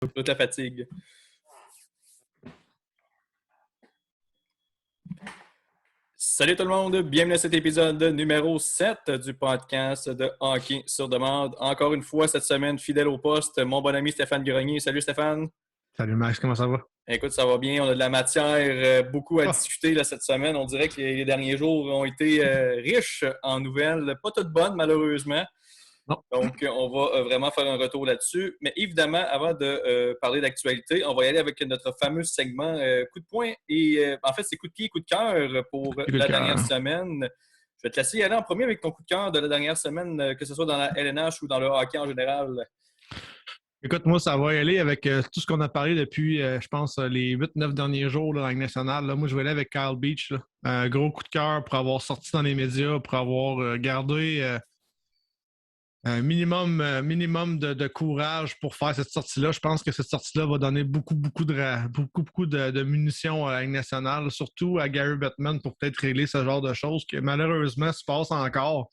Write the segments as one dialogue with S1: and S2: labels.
S1: Toute la fatigue. Salut tout le monde, bienvenue à cet épisode numéro 7 du podcast de Hockey sur demande. Encore une fois, cette semaine, fidèle au poste, mon bon ami Stéphane Grenier. Salut Stéphane.
S2: Salut Max, comment ça va?
S1: Écoute, ça va bien. On a de la matière, beaucoup à discuter là, cette semaine. On dirait que les derniers jours ont été riches en nouvelles. Pas toutes bonnes, malheureusement.
S2: Non.
S1: Donc, on va vraiment faire un retour là-dessus. Mais évidemment, avant de parler d'actualité, on va y aller avec notre fameux segment coup de poing. Et en fait, c'est coup de pied, coup de cœur pour la dernière semaine. Je vais te laisser y aller en premier avec ton coup de cœur de la dernière semaine, que ce soit dans la LNH ou dans le hockey en général.
S2: Écoute, moi, ça va y aller avec tout ce qu'on a parlé depuis, je pense, les 8-9 derniers jours là, dans la Ligue nationale. Là. Moi, je vais aller avec Kyle Beach. Là. Un gros coup de cœur pour avoir sorti dans les médias, pour avoir gardé un minimum de courage pour faire cette sortie-là. Je pense que cette sortie-là va donner beaucoup de munitions à la Ligue nationale, surtout à Gary Bettman pour peut-être régler ce genre de choses qui malheureusement se passe encore.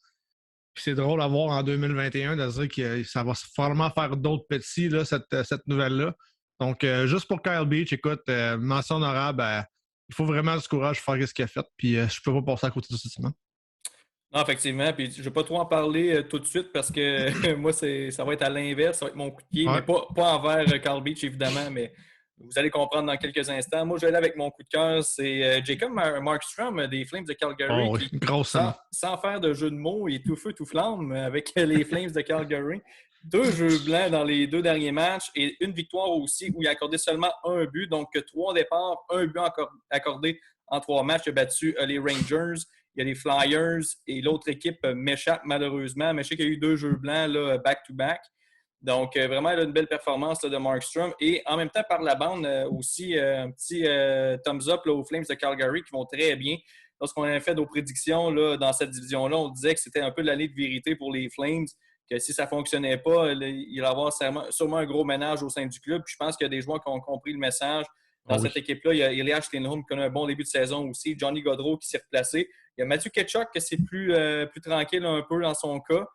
S2: Puis c'est drôle à voir en 2021 de dire que ça va vraiment faire d'autres petits, là, cette nouvelle-là. Donc, juste pour Kyle Beach, écoute, mention honorable, il faut vraiment du courage pour faire ce qu'il a fait. Puis je peux pas passer à côté de cette semaine.
S1: Non, effectivement. Puis je ne vais pas trop en parler tout de suite parce que moi, ça va être à l'inverse. Ça va être mon coup de pied,
S2: Ouais.
S1: mais pas envers Kyle Beach, évidemment, mais vous allez comprendre dans quelques instants. Moi, je vais aller avec mon coup de cœur. C'est Jacob Markstrom des Flames de Calgary.
S2: Oh, oui. Grosse semaine.
S1: Sans faire de jeu de mots, il est tout feu, tout flamme avec les Flames de Calgary. 2 jeux blancs dans les 2 derniers matchs et une victoire aussi où il a accordé seulement un but. Donc, 3 départs, un but accordé en 3 matchs. Il a battu les Rangers. Il y a les Flyers et l'autre équipe m'échappe malheureusement. Mais je sais qu'il y a eu 2 jeux blancs là, back-to-back. Donc, vraiment, il a une belle performance là, de Markstrom. Et en même temps, par la bande, aussi, un petit thumbs up là, aux Flames de Calgary qui vont très bien. Lorsqu'on avait fait nos prédictions là, dans cette division-là, on disait que c'était un peu l'année de vérité pour les Flames, que si ça ne fonctionnait pas, il allait y avoir sûrement un gros ménage au sein du club. Puis je pense qu'il y a des joueurs qui ont compris le message. Dans cette équipe-là, il y a Elias Lindholm qui a un bon début de saison aussi, Johnny Gaudreau qui s'est replacé. Il y a Matthew Tkachuk qui c'est plus tranquille un peu dans son cas,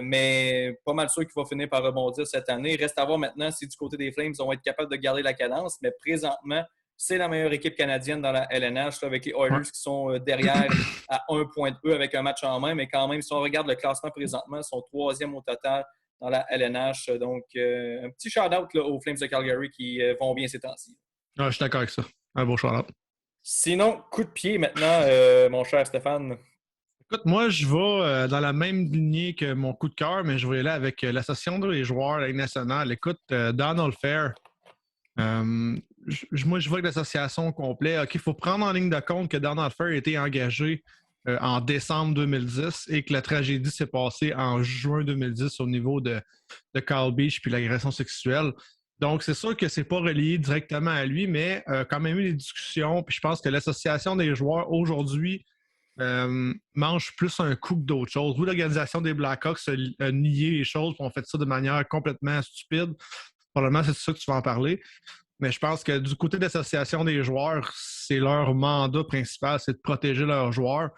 S1: mais pas mal sûr qu'il va finir par rebondir cette année. Il reste à voir maintenant si du côté des Flames, ils vont être capables de garder la cadence, mais présentement, c'est la meilleure équipe canadienne dans la LNH, là, avec les Oilers qui sont derrière à 1 point de eux avec un match en main, mais quand même, si on regarde le classement présentement, ils sont 3e au total dans la LNH. Donc, un petit shout-out là, aux Flames de Calgary qui vont bien ces temps-ci.
S2: Ah, je suis d'accord avec ça. Un beau shout-out.
S1: Sinon, coup de pied maintenant, mon cher Stéphane.
S2: Écoute, moi, je vais dans la même lignée que mon coup de cœur, mais je vais y aller avec l'association des joueurs de la Ligue nationale. Écoute, Donald Fair. Moi, je vois que l'association au complet. OK, il faut prendre en ligne de compte que Donald Fair a été engagé en décembre 2010 et que la tragédie s'est passée en juin 2010 au niveau de Kyle Beach puis l'agression sexuelle. Donc, c'est sûr que c'est pas relié directement à lui, mais quand même eu des discussions. Puis je pense que l'association des joueurs aujourd'hui mange plus un coup que d'autres choses. Oui, l'organisation des Blackhawks a nié les choses, puis on fait ça de manière complètement stupide. Probablement, c'est ça que tu vas en parler. Mais je pense que du côté de l'association des joueurs, c'est leur mandat principal, c'est de protéger leurs joueurs.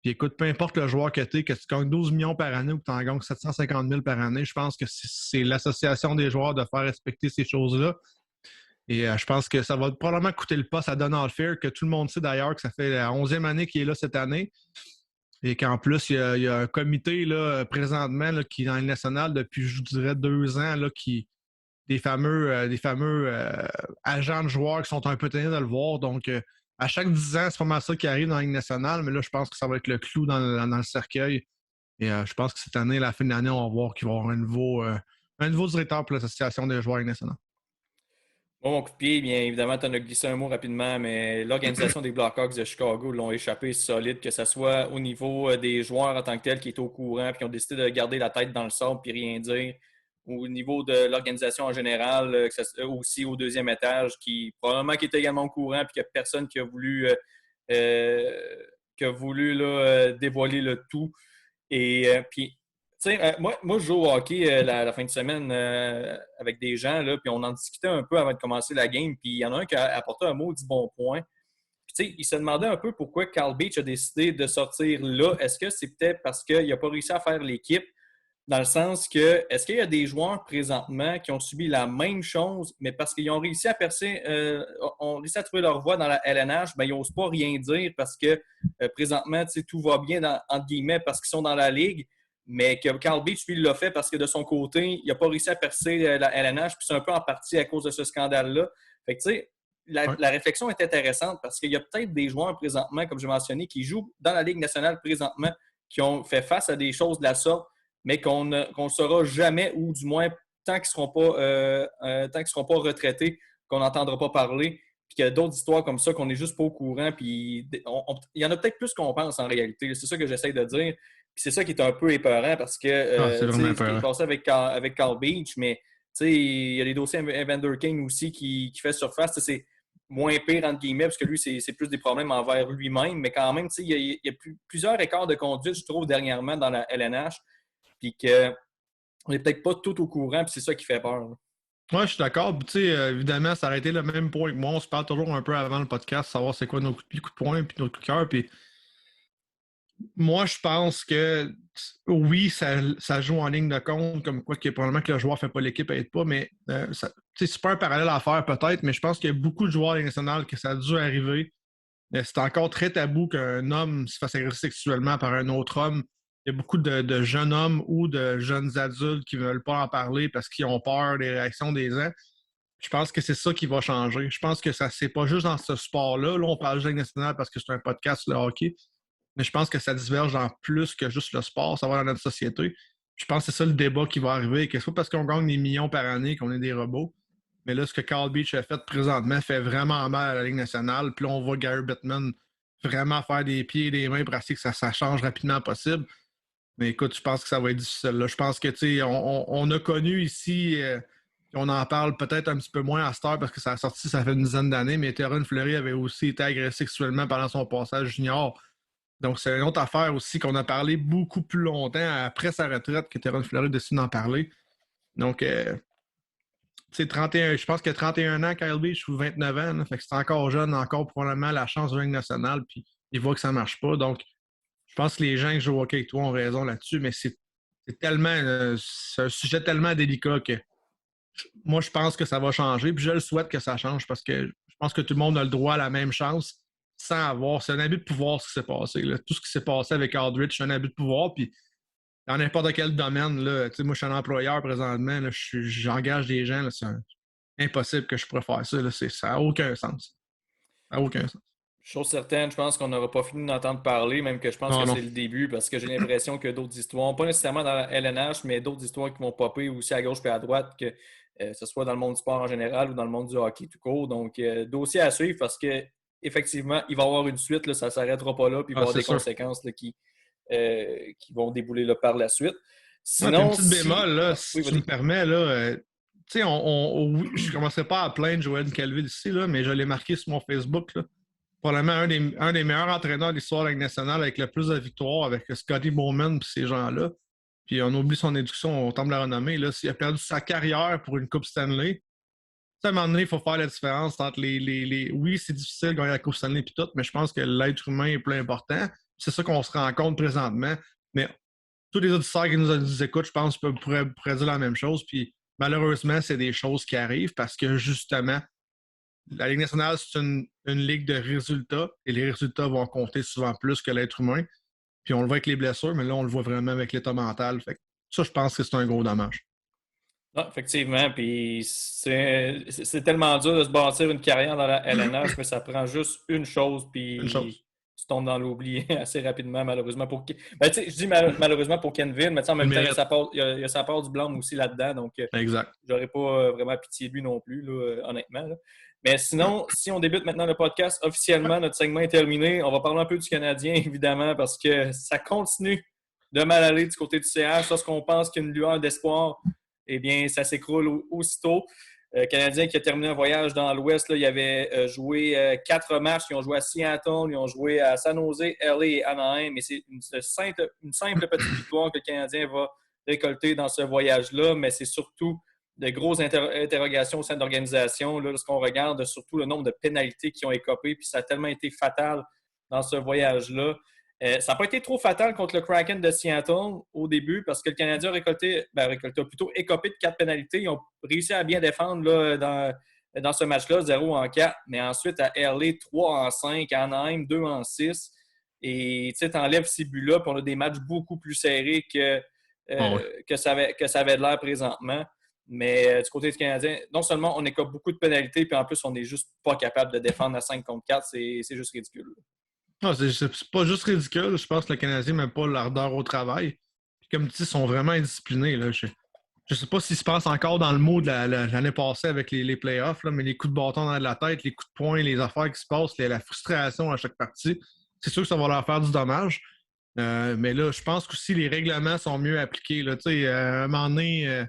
S2: Puis écoute, peu importe le joueur que tu es, que tu gagnes 12 millions par année ou que tu en gagnes 750 000 par année, je pense que c'est l'association des joueurs de faire respecter ces choses-là. Et je pense que ça va probablement coûter le poste à Donald Fair, que tout le monde sait d'ailleurs que ça fait la 11e année qu'il est là cette année. Et qu'en plus, il y a un comité là, présentement là, qui est dans le national depuis, je dirais, 2 ans, là, des fameux agents de joueurs qui sont un peu tannés de le voir. Donc, à chaque 10 ans, c'est pas mal ça qui arrive dans la Ligue nationale, mais là, je pense que ça va être le clou dans le cercueil. Et je pense que cette année, à la fin de l'année, on va voir qu'il va y avoir un nouveau directeur pour l'association des joueurs nationaux.
S1: Bon, mon coup de pied, bien évidemment, tu en as glissé un mot rapidement, mais l'organisation des Blackhawks de Chicago l'ont échappé solide, que ce soit au niveau des joueurs en tant que tels qui étaient au courant, puis qui ont décidé de garder la tête dans le sable puis rien dire, ou au niveau de l'organisation en général, aussi au 2e étage, qui probablement qui était également au courant, puis qu'il n'y a personne qui a voulu, dévoiler le tout. Et puis, tu sais, moi, je joue au hockey la fin de semaine avec des gens, là, puis on en discutait un peu avant de commencer la game, puis il y en a un qui a apporté un mot du bon point. Puis, tu sais, il se demandait un peu pourquoi Kyle Beach a décidé de sortir là. Est-ce que c'est peut-être parce qu'il n'a pas réussi à faire l'équipe Dans le sens que, est-ce qu'il y a des joueurs présentement qui ont subi la même chose, mais parce qu'ils ont réussi à percer, ont réussi à trouver leur voie dans la LNH, ben, ils n'osent pas rien dire parce que présentement, tout va bien, entre guillemets, parce qu'ils sont dans la ligue, mais que Carl Beach, lui, il l'a fait parce que de son côté, il n'a pas réussi à percer la LNH, puis c'est un peu en partie à cause de ce scandale-là. Fait que, tu sais, la réflexion est intéressante parce qu'il y a peut-être des joueurs présentement, comme j'ai mentionné, qui jouent dans la Ligue nationale présentement, qui ont fait face à des choses de la sorte, mais qu'on ne saura jamais, ou du moins tant qu'ils ne seront pas retraités, qu'on n'entendra pas parler, puis qu'il y a d'autres histoires comme ça qu'on n'est juste pas au courant, puis il y en a peut-être plus qu'on pense en réalité. C'est ça que j'essaie de dire. Puis c'est ça qui est un peu épeurant parce que
S2: C'est vraiment
S1: ce qui est
S2: épeurant.
S1: passé avec Carl Beach, mais il y a les dossiers Evander King aussi qui fait surface. C'est moins pire, entre guillemets, parce que lui, c'est plus des problèmes envers lui-même, mais quand même, il y a plusieurs écarts de conduite, je trouve, dernièrement dans la LNH, puis qu'on n'est peut-être pas tout au courant, puis c'est ça qui fait peur. Là.
S2: Moi, je suis d'accord. Tu sais, évidemment, ça aurait été le même point que moi. On se parle toujours un peu avant le podcast, savoir c'est quoi nos coups de poing puis nos coups de cœur. Puis moi, je pense que oui, ça joue en ligne de compte, comme quoi que probablement que le joueur ne fait pas l'équipe, aide pas, mais c'est pas un parallèle à faire peut-être, mais je pense qu'il y a beaucoup de joueurs nationaux que ça a dû arriver. C'est encore très tabou qu'un homme se fasse agresser sexuellement par un autre homme. Il y a beaucoup de jeunes hommes ou de jeunes adultes qui ne veulent pas en parler parce qu'ils ont peur des réactions des gens. Je pense que c'est ça qui va changer. Je pense que ça c'est pas juste dans ce sport-là. Là, on parle de Ligue nationale parce que c'est un podcast sur le hockey. Mais je pense que ça diverge dans plus que juste le sport, ça va dans notre société. Je pense que c'est ça le débat qui va arriver. Que c'est pas parce qu'on gagne des millions par année qu'on est des robots. Mais là, ce que Carl Beach a fait présentement fait vraiment mal à la Ligue nationale. Puis là, on voit Gary Bettman vraiment faire des pieds et des mains pour essayer que ça change rapidement possible. Mais écoute, je pense que ça va être difficile. Là. Je pense que, tu sais, on a connu ici, on en parle peut-être un petit peu moins à cette heure parce que ça a sorti, ça fait une dizaine d'années, mais Théorène Fleury avait aussi été agressé sexuellement pendant son passage junior. Donc, c'est une autre affaire aussi qu'on a parlé beaucoup plus longtemps après sa retraite que Théorène Fleury décide d'en parler. Donc, c'est 31, je pense qu'il a 31 ans, Kyle Beach, ou 29 ans. Là, fait que c'est encore jeune, encore probablement la chance de Ligue nationale, puis il voit que ça ne marche pas. Donc, je pense que les gens qui jouent au hockey avec toi ont raison là-dessus, mais c'est tellement, c'est un sujet tellement délicat que moi, je pense que ça va changer, puis je le souhaite que ça change parce que je pense que tout le monde a le droit à la même chance sans avoir. C'est un abus de pouvoir ce qui s'est passé. Là. Tout ce qui s'est passé avec Aldrich, c'est un abus de pouvoir, puis dans n'importe quel domaine, là, moi, je suis un employeur présentement, là, j'engage des gens, là, c'est impossible que je pourrais faire ça. Là, ça n'a aucun sens. Ça n'a aucun sens.
S1: Chose certaine, je pense qu'on n'aura pas fini d'entendre parler, même que je pense
S2: Non,
S1: que
S2: non.
S1: c'est le début, parce que j'ai l'impression que d'autres histoires, pas nécessairement dans la LNH, mais d'autres histoires qui vont popper aussi à gauche et à droite, que ce soit dans le monde du sport en général ou dans le monde du hockey tout court. Donc, dossier à suivre parce que effectivement, il va y avoir une suite, là, ça ne s'arrêtera pas là, puis il va y avoir des
S2: C'est sûr.
S1: conséquences là, qui vont débouler là, par la suite.
S2: Ouais, puis une
S1: Sinon,
S2: petite bémol, là, si
S1: oui,
S2: tu me
S1: vas-y.
S2: permets, là, tu sais, oui, je ne commencerai pas à plaindre Joël Calville ici, là, mais je l'ai marqué sur mon Facebook. Là. Probablement un des meilleurs entraîneurs de l'histoire de la Ligue nationale avec le plus de victoires avec Scotty Bowman et ces gens-là. Puis on oublie son éducation, on tombe la renommée. Là, s'il a perdu sa carrière pour une Coupe Stanley, à un moment donné, il faut faire la différence entre les... Oui, c'est difficile de gagner la Coupe Stanley et tout, mais je pense que l'être humain est plus important. C'est ça qu'on se rend compte présentement. Mais tous les auditeurs qui nous écoutent, je pense, pourraient dire la même chose. Puis malheureusement, c'est des choses qui arrivent parce que justement, la Ligue nationale, c'est une ligue de résultats et les résultats vont compter souvent plus que l'être humain. Puis on le voit avec les blessures, mais là, on le voit vraiment avec l'état mental. Fait que ça, je pense que c'est un gros dommage.
S1: Non, effectivement, puis c'est tellement dur de se bâtir une carrière dans la LNH, mais ça prend juste une chose,
S2: Une chose.
S1: puis tu tombes dans l'oubli assez rapidement, malheureusement. Je dis malheureusement pour Kenville, mais en
S2: Il
S1: même temps,
S2: mérite.
S1: il y a sa part du blâme aussi là-dedans, donc
S2: Exact.
S1: j'aurais pas vraiment pitié de lui non plus, là, honnêtement. Là. Mais sinon, si on débute maintenant le podcast, officiellement, notre segment est terminé. On va parler un peu du Canadien, évidemment, parce que ça continue de mal aller du côté du CH. Lorsqu'on pense qu'il y a une lueur d'espoir, eh bien, ça s'écroule aussitôt. Canadien qui a terminé un voyage dans l'Ouest, là, il avait joué 4 matchs. Ils ont joué à Seattle, ils ont joué à San Jose, LA et Anaheim. Mais c'est une simple petite victoire que le Canadien va récolter dans ce voyage-là. Mais c'est surtout de grosses interrogations au sein de l'organisation. Lorsqu'on regarde surtout le nombre de pénalités qui ont écopé, puis ça a tellement été fatal dans ce voyage-là. Ça n'a pas été trop fatal contre le Kraken de Seattle au début parce que le Canadien a plutôt écopé de 4 pénalités. Ils ont réussi à bien défendre là, dans ce match-là, 0 en 4. Mais ensuite, à LA, 3 en 5, à Anaheim, 2 en 6. Et tu enlèves ces buts-là, puis on a des matchs beaucoup plus serrés que ça avait de l'air présentement. Mais du côté du Canadien, non seulement on écope beaucoup de pénalités, puis en plus, on n'est juste pas capable de défendre à 5 contre 4. C'est juste ridicule.
S2: Non, c'est pas juste ridicule. Je pense que le Canadien n'a même pas l'ardeur au travail. Puis comme tu dis, ils sont vraiment indisciplinés. Là. Je sais pas s'ils se passent encore dans le mot de l'année passée avec les playoffs, là, mais les coups de bâton dans la tête, les coups de poing, les affaires qui se passent, la frustration à chaque partie, c'est sûr que ça va leur faire du dommage. Mais là, je pense qu'aussi les règlements sont mieux appliqués. Là. À un moment donné,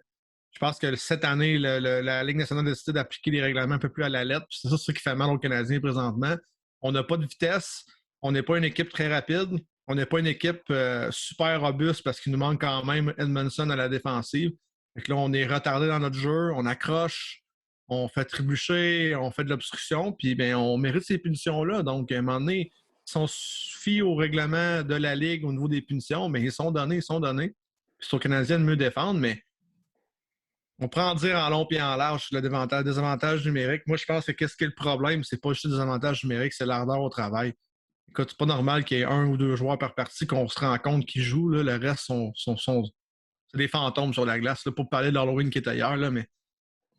S2: je pense que cette année, la Ligue nationale a décidé d'appliquer les règlements un peu plus à la lettre. C'est ça qui fait mal aux Canadiens présentement. On n'a pas de vitesse. On n'est pas une équipe très rapide. On n'est pas une équipe super robuste parce qu'il nous manque quand même Edmondson à la défensive. Fait que là, on est retardé dans notre jeu, on accroche, on fait trébucher, on fait de l'obstruction, puis ben, on mérite ces punitions-là. Donc, à un moment donné, si on se fie au règlement de la Ligue au niveau des punitions, mais ils sont donnés. Puis c'est aux Canadiens de mieux défendre, mais on prend en dire en long et en large le désavantage numérique. Moi, je pense que qu'est-ce qui est le problème, c'est pas juste le désavantage numérique, c'est l'ardeur au travail. Écoute, c'est pas normal qu'il y ait 1 ou 2 joueurs par partie qu'on se rend compte qui jouent. Là. Le reste c'est des fantômes sur la glace. Là, pour parler de l'Halloween qui est ailleurs, là, mais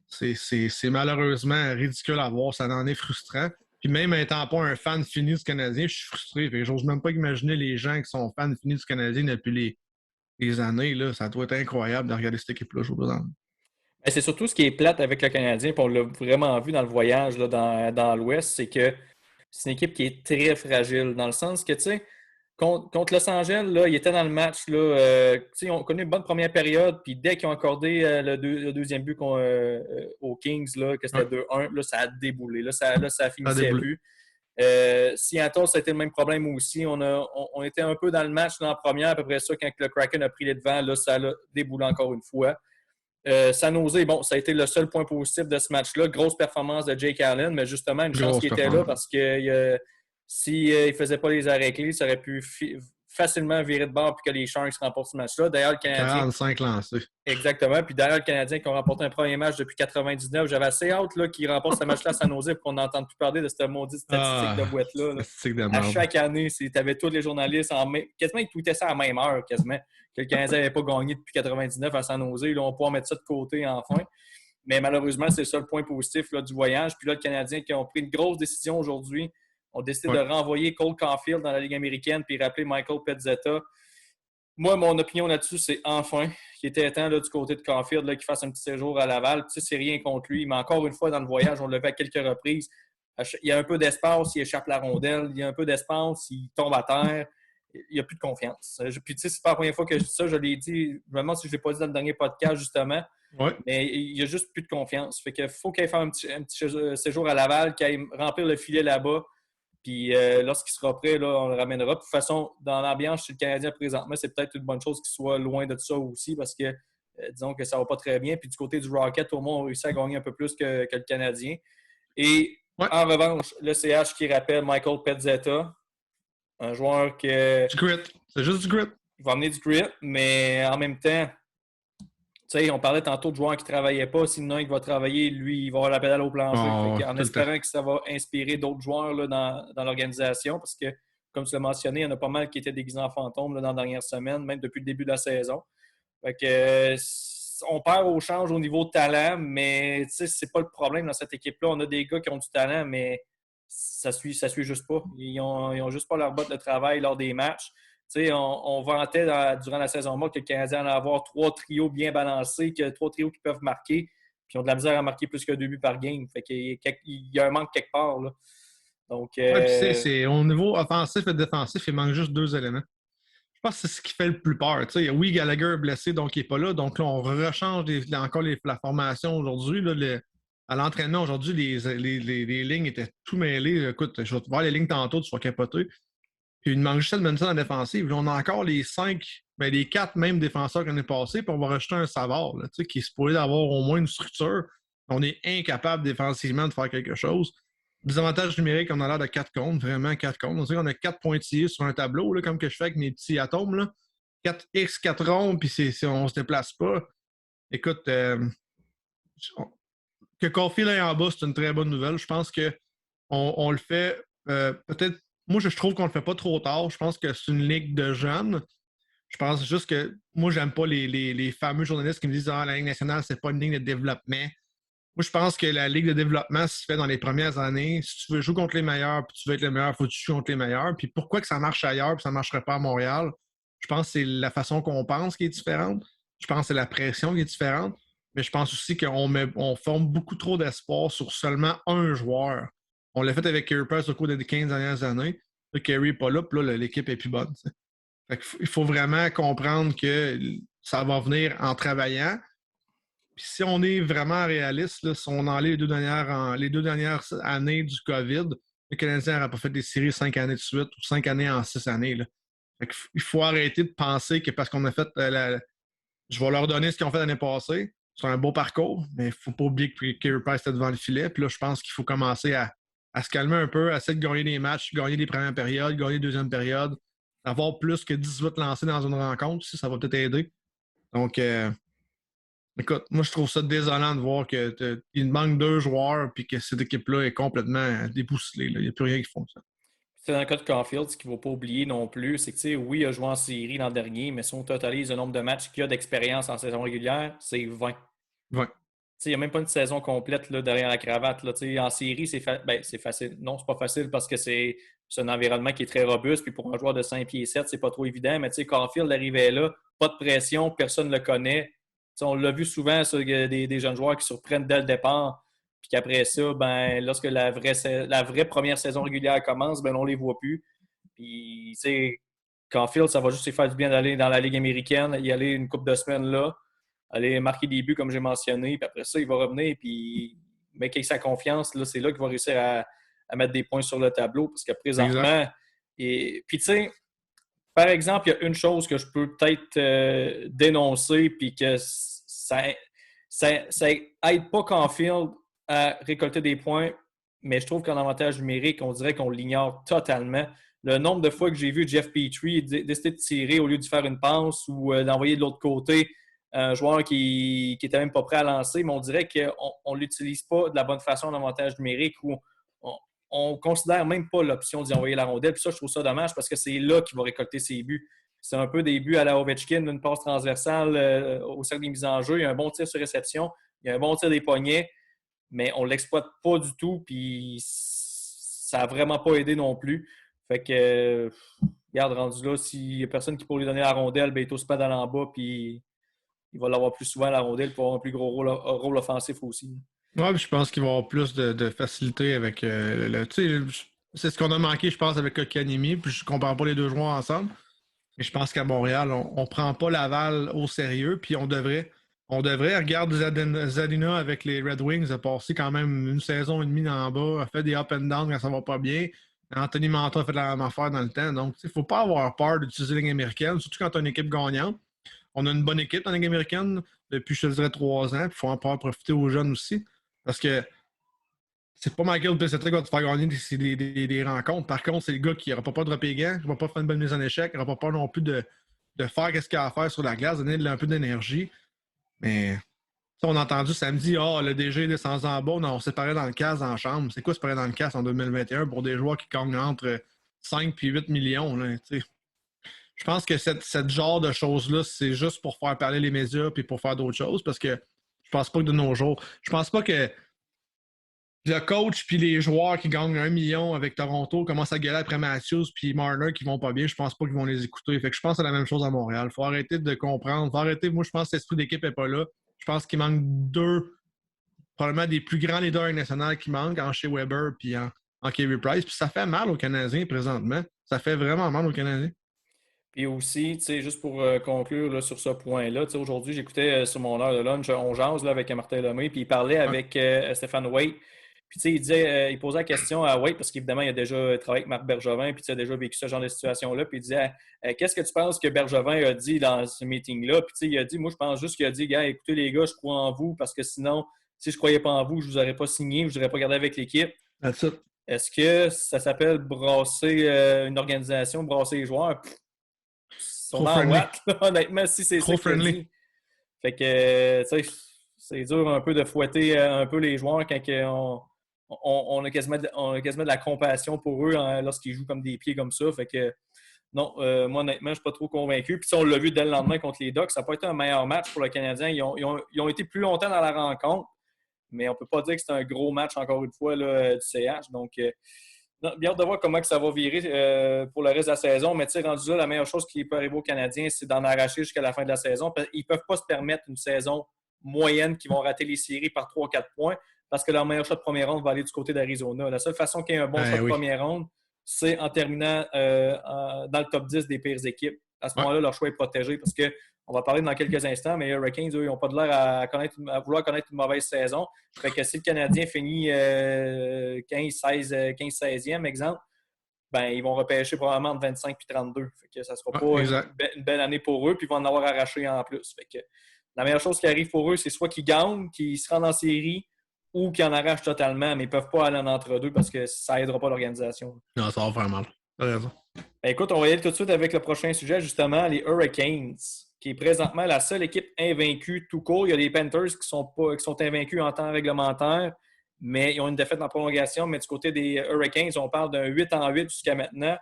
S2: c'est malheureusement ridicule à voir. Ça en est frustrant. Puis même étant pas un fan fini du Canadien, je suis frustré. J'ose même pas imaginer les gens qui sont fans finis du Canadien depuis les années. Là. Ça doit être incroyable de regarder cette équipe-là jouer dans.
S1: C'est surtout ce qui est plate avec le Canadien, puis on l'a vraiment vu dans le voyage là, dans l'Ouest, c'est que c'est une équipe qui est très fragile, dans le sens que, tu sais, contre Los Angeles, là, il était dans le match, là, ils ont connu une bonne première période, puis dès qu'ils ont accordé le deuxième but aux Kings, là, que c'était 2-1, là, ça a déboulé, là, ça finissait plus. Seattle, ça a été le même problème aussi. On était un peu dans le match dans la première, à peu près ça, quand le Kraken a pris les devants, là, ça a déboulé encore une fois. San Jose, bon, ça a été le seul point positif de ce match-là. Grosse performance de Jake Allen, mais justement, une chance qu'il était là parce que s'il ne faisait pas les arrêts clés, ça aurait pu facilement virer de bord puis que les Sharks remportent ce match-là. D'ailleurs, le Canadien.
S2: 45 lancés.
S1: Exactement. Puis d'ailleurs, le Canadien qui a remporté un premier match depuis 99, j'avais assez hâte qu'il remporte ce match-là à San Jose pour qu'on n'entende plus parler de cette maudite statistique de boîte-là. À chaque année, tu avais tous les journalistes quasiment ils tweetaient ça à la même heure, quasiment, que le Canadien n'avait pas gagné depuis 99 à San Jose. Là, on va pouvoir mettre ça de côté enfin. Mais malheureusement, c'est ça le point positif là, du voyage. Puis là, le Canadien qui ont pris une grosse décision aujourd'hui, ont décidé de renvoyer Cole Caulfield dans la Ligue américaine puis rappeler Michael Pezzetta. Moi, mon opinion là-dessus, c'est enfin qu'il était temps là, du côté de Caulfield qu'il fasse un petit séjour à Laval. Tu sais, c'est rien contre lui, mais encore une fois, dans le voyage, on l'a vu à quelques reprises. Il y a un peu d'espace, il échappe la rondelle. Il y a un peu d'espace, il tombe à terre. Il n'y a plus de confiance. Puis, tu sais, c'est pas la première fois que je dis ça. Je l'ai dit, vraiment, si je ne l'ai pas dit dans le dernier podcast, justement.
S2: Ouais.
S1: Mais il n'y a juste plus de confiance. Fait qu'il faut qu'il aille faire un petit séjour à Laval, qu'il aille remplir le filet là-bas. Puis lorsqu'il sera prêt, là, on le ramènera. De toute façon, dans l'ambiance chez le Canadien présentement, c'est peut-être une bonne chose qu'il soit loin de tout ça aussi parce que disons que ça ne va pas très bien. Puis du côté du Rocket, au moins, on réussit à gagner un peu plus que le Canadien. Et en revanche, le CH qui rappelle Michael Pezzetta, un joueur que.
S2: Du grit. C'est juste du grit.
S1: Il va amener du grit, mais en même temps, tu sais, on parlait tantôt de joueurs qui ne travaillaient pas. Sinon, il va travailler, lui, il va avoir la pédale au plancher. En espérant que ça va inspirer d'autres joueurs là, dans l'organisation, parce que, comme tu l'as mentionné, il y en a pas mal qui étaient déguisés en fantômes là, dans la dernière semaine, même depuis le début de la saison. Fait que, on perd au change au niveau de talent, mais c'est pas le problème dans cette équipe-là. On a des gars qui ont du talent, mais ça suit juste pas. Ils ont juste pas leur botte de travail lors des matchs. On vantait durant la saison morte que le Canadien allait avoir 3 trios bien balancés, que 3 trios qui peuvent marquer, puis ils ont de la misère à marquer plus que 2 buts par game. Fait qu'il y a un manque quelque part. Là. Donc,
S2: c'est au niveau offensif et défensif, il manque juste 2 éléments. Je pense que c'est ce qui fait le plus peur. Oui, Gallagher est blessé, donc il n'est pas là. Donc là, on rechange encore la formation aujourd'hui. À l'entraînement aujourd'hui, les lignes étaient tout mêlées. Écoute, je vais te voir les lignes tantôt, tu vas capoter. Puis il manque juste Edmondson en défensive. Là, on a encore les 4 mêmes défenseurs qu'on est passé, puis on va rajouter un Savard là, qui est supposé avoir au moins une structure. On est incapable défensivement de faire quelque chose. Désavantage numérique, on a l'air de 4 contre, vraiment 4 contre. On dirait qu'on a 4 pointillés sur un tableau, là, comme que je fais avec mes petits atomes. Là. 4X, 4 ronds, puis on se déplace pas. Écoute, que Caulfield est en bas, c'est une très bonne nouvelle. Je pense qu'on le fait peut-être. Moi, je trouve qu'on le fait pas trop tard. Je pense que c'est une ligue de jeunes. Je pense juste que moi, j'aime pas les fameux journalistes qui me disent la Ligue nationale, c'est pas une ligue de développement. Moi, je pense que la ligue de développement se fait dans les premières années. Si tu veux jouer contre les meilleurs puis tu veux être le meilleur, il faut que tu joues contre les meilleurs. Puis pourquoi que ça marche ailleurs puis ça ne marcherait pas à Montréal? Je pense que c'est la façon qu'on pense qui est différente. Je pense que c'est la pression qui est différente. Mais je pense aussi on forme beaucoup trop d'espoir sur seulement un joueur. On l'a fait avec Carey Price au cours des 15 dernières années. Là, Carey n'est pas là, puis là, l'équipe est plus bonne. Il faut vraiment comprendre que ça va venir en travaillant. Puis si on est vraiment réaliste, là, si on enlève les deux dernières années du COVID, le Canadien n'aurait pas fait des séries 5 années de suite ou 5 années en 6 années. Là. Il faut arrêter de penser que parce qu'on a fait je vais leur donner ce qu'ils ont fait l'année passée. C'est un beau parcours, mais il ne faut pas oublier que Carey Price était devant le filet. Puis là, je pense qu'il faut commencer à se calmer un peu, à essayer de gagner des matchs, gagner les premières périodes, gagner les deuxièmes périodes, avoir plus que 18 lancés dans une rencontre, si ça va peut-être aider. Donc, écoute, moi, je trouve ça désolant de voir qu'il manque 2 joueurs et que cette équipe-là est complètement débousselée. Il n'y a plus rien qui font ça.
S1: C'est dans le cas de Caulfield, ce qu'il ne faut pas oublier non plus, c'est que oui, il a joué en série l'an dernier, mais si on totalise le nombre de matchs qu'il a d'expérience en saison régulière, c'est 20.
S2: Ouais.
S1: Il n'y a même pas une saison complète là, derrière la cravate. Là. En série, c'est facile. Non, c'est pas facile parce que c'est un environnement qui est très robuste. Puis pour un joueur de 5 pieds 7, c'est pas trop évident. Mais Caulfield arrivait là, pas de pression, personne ne le connaît. On l'a vu souvent, ça, des jeunes joueurs qui surprennent dès le départ. Puis qu'après ça, lorsque la vraie première saison régulière commence, on ne les voit plus. Puis, Caulfield, ça va juste lui faire du bien d'aller dans la Ligue américaine, y aller une couple de semaines là, aller marquer des buts, comme j'ai mentionné. Puis après ça, il va revenir. Puis, mais qu'il ait sa confiance, là, c'est là qu'il va réussir à mettre des points sur le tableau. Parce que présentement, puis tu sais, par exemple, il y a une chose que je peux peut-être dénoncer, puis que ça aide pas Caulfield à récolter des points, mais je trouve qu'en avantage numérique, on dirait qu'on l'ignore totalement. Le nombre de fois que j'ai vu Jeff Petrie décider de tirer au lieu de faire une passe ou d'envoyer de l'autre côté un joueur qui n'était même pas prêt à lancer, mais on dirait qu'on ne l'utilise pas de la bonne façon en avantage numérique ou on ne considère même pas l'option d'y envoyer la rondelle. Puis ça, je trouve ça dommage parce que c'est là qu'il va récolter ses buts. C'est un peu des buts à la Ovechkin, une passe transversale au cercle des mises en jeu. Il y a un bon tir sur réception, il y a un bon tir des poignets, mais on ne l'exploite pas du tout. Puis ça n'a vraiment pas aidé non plus. Fait que, regarde, rendu là, s'il n'y a personne qui peut lui donner la rondelle, il est aussi pas dans en bas, puis il va l'avoir plus souvent la rondelle pour avoir un plus gros rôle offensif aussi.
S2: Ouais, je pense qu'il va y avoir plus de facilité avec c'est ce qu'on a manqué, je pense, avec Kotkaniemi, puis je ne compare pas les 2 joueurs ensemble. Mais je pense qu'à Montréal, on ne prend pas Laval au sérieux, puis on devrait. Regarde Zadina avec les Red Wings, a passé quand même une saison et demie en bas, a fait des up and down quand ça va pas bien. Anthony Manta a fait la même affaire dans le temps. Donc, il ne faut pas avoir peur d'utiliser la Ligue américaine, surtout quand tu as une équipe gagnante. On a une bonne équipe dans la Ligue américaine depuis, je te dirais, 3 ans. Il faut en pouvoir profiter aux jeunes aussi. Parce que c'est pas Michael Pescetra qui va te faire gagner des rencontres. Par contre, c'est le gars qui n'aura pas peur de dropper les gants, qui va pas faire une bonne mise en échec, qui n'aura pas peur non plus de faire ce qu'il a à faire sur la glace, donner un peu d'énergie. Mais on a entendu samedi, le DG descend en bas, on s'est paré dans le casse en chambre. C'est quoi se parer dans le casse en 2021 pour des joueurs qui gagnent entre 5 et 8 millions? Là, je pense que cette genre de choses-là, c'est juste pour faire parler les médias puis pour faire d'autres choses parce que je pense pas que de nos jours, je pense pas que le coach puis les joueurs qui gagnent 1 million avec Toronto commencent à gueuler après Matthews puis Marner qui vont pas bien. Je pense pas qu'ils vont les écouter. Fait que je pense que c'est la même chose à Montréal. Faut arrêter de comprendre. Faut arrêter. Moi, je pense que l'esprit d'équipe n'est pas là. Je pense qu'il manque 2, probablement des plus grands leaders nationaux qui manquent en chez Weber puis en Carey Price. Puis ça fait mal aux Canadiens présentement. Ça fait vraiment mal aux Canadiens.
S1: Puis aussi, juste pour conclure là, sur ce point-là, aujourd'hui, j'écoutais sur mon heure de lunch, on jase là, avec Martin Lemay, puis il parlait avec Stéphane Waite. Puis il disait, il posait la question à Waite, parce qu'évidemment, il a déjà travaillé avec Marc Bergevin, puis il a déjà vécu ce genre de situation-là. Puis il disait, qu'est-ce que tu penses que Bergevin a dit dans ce meeting-là? Puis il a dit, moi, je pense juste qu'il a dit, gars, écoutez les gars, je crois en vous, parce que sinon, si je ne croyais pas en vous, je ne vous aurais pas signé, je ne vous aurais pas gardé avec l'équipe.
S2: That's it.
S1: Est-ce que ça s'appelle brasser une organisation, brasser les joueurs? Ils sont
S2: Trop
S1: dans la
S2: friendly.
S1: boîte, honnêtement, si c'est ça
S2: Trop
S1: qu'il a
S2: friendly.
S1: dit. Fait que, tu sais, c'est dur un peu de fouetter un peu les joueurs quand on a quasiment de la compassion pour eux lorsqu'ils jouent comme des pieds comme ça. Fait que, non, moi, honnêtement, je ne suis pas trop convaincu. Puis, on l'a vu dès le lendemain contre les Ducks. Ça n'a pas été un meilleur match pour le Canadien. Ils ont été plus longtemps dans la rencontre, mais on ne peut pas dire que c'est un gros match, encore une fois, là, du CH. Donc, non, bien hâte de voir comment que ça va virer pour le reste de la saison. Mais tu sais, rendu là, la meilleure chose qui peut arriver aux Canadiens, c'est d'en arracher jusqu'à la fin de la saison. Ils ne peuvent pas se permettre une saison moyenne qui vont rater les séries par 3-4 points parce que leur meilleur shot de première ronde va aller du côté d'Arizona. La seule façon qu'il y ait un bon shot de
S2: Oui.
S1: première ronde, c'est en terminant dans le top 10 des pires équipes. À ce moment-là, leur choix est protégé parce que on va parler dans quelques instants, mais les Hurricanes, eux, ils n'ont pas de l'air à vouloir connaître une mauvaise saison. Fait que si le Canadien finit 15-16e, exemple, ben, ils vont repêcher probablement entre 25 et 32. Fait que ça ne sera pas une belle année pour eux, puis ils vont en avoir arraché en plus. Fait que la meilleure chose qui arrive pour eux, c'est soit qu'ils gagnent, qu'ils se rendent en série, ou qu'ils en arrachent totalement, mais ils ne peuvent pas aller en entre-deux parce que ça n'aidera pas l'organisation.
S2: Non, ça va faire mal. T'as raison.
S1: Ben, écoute, on va y aller tout de suite avec le prochain sujet, justement, les Hurricanes, qui est présentement la seule équipe invaincue tout court. Il y a les Panthers qui sont invaincus en temps réglementaire, mais ils ont une défaite en prolongation. Mais du côté des Hurricanes, on parle d'un 8-8 jusqu'à maintenant.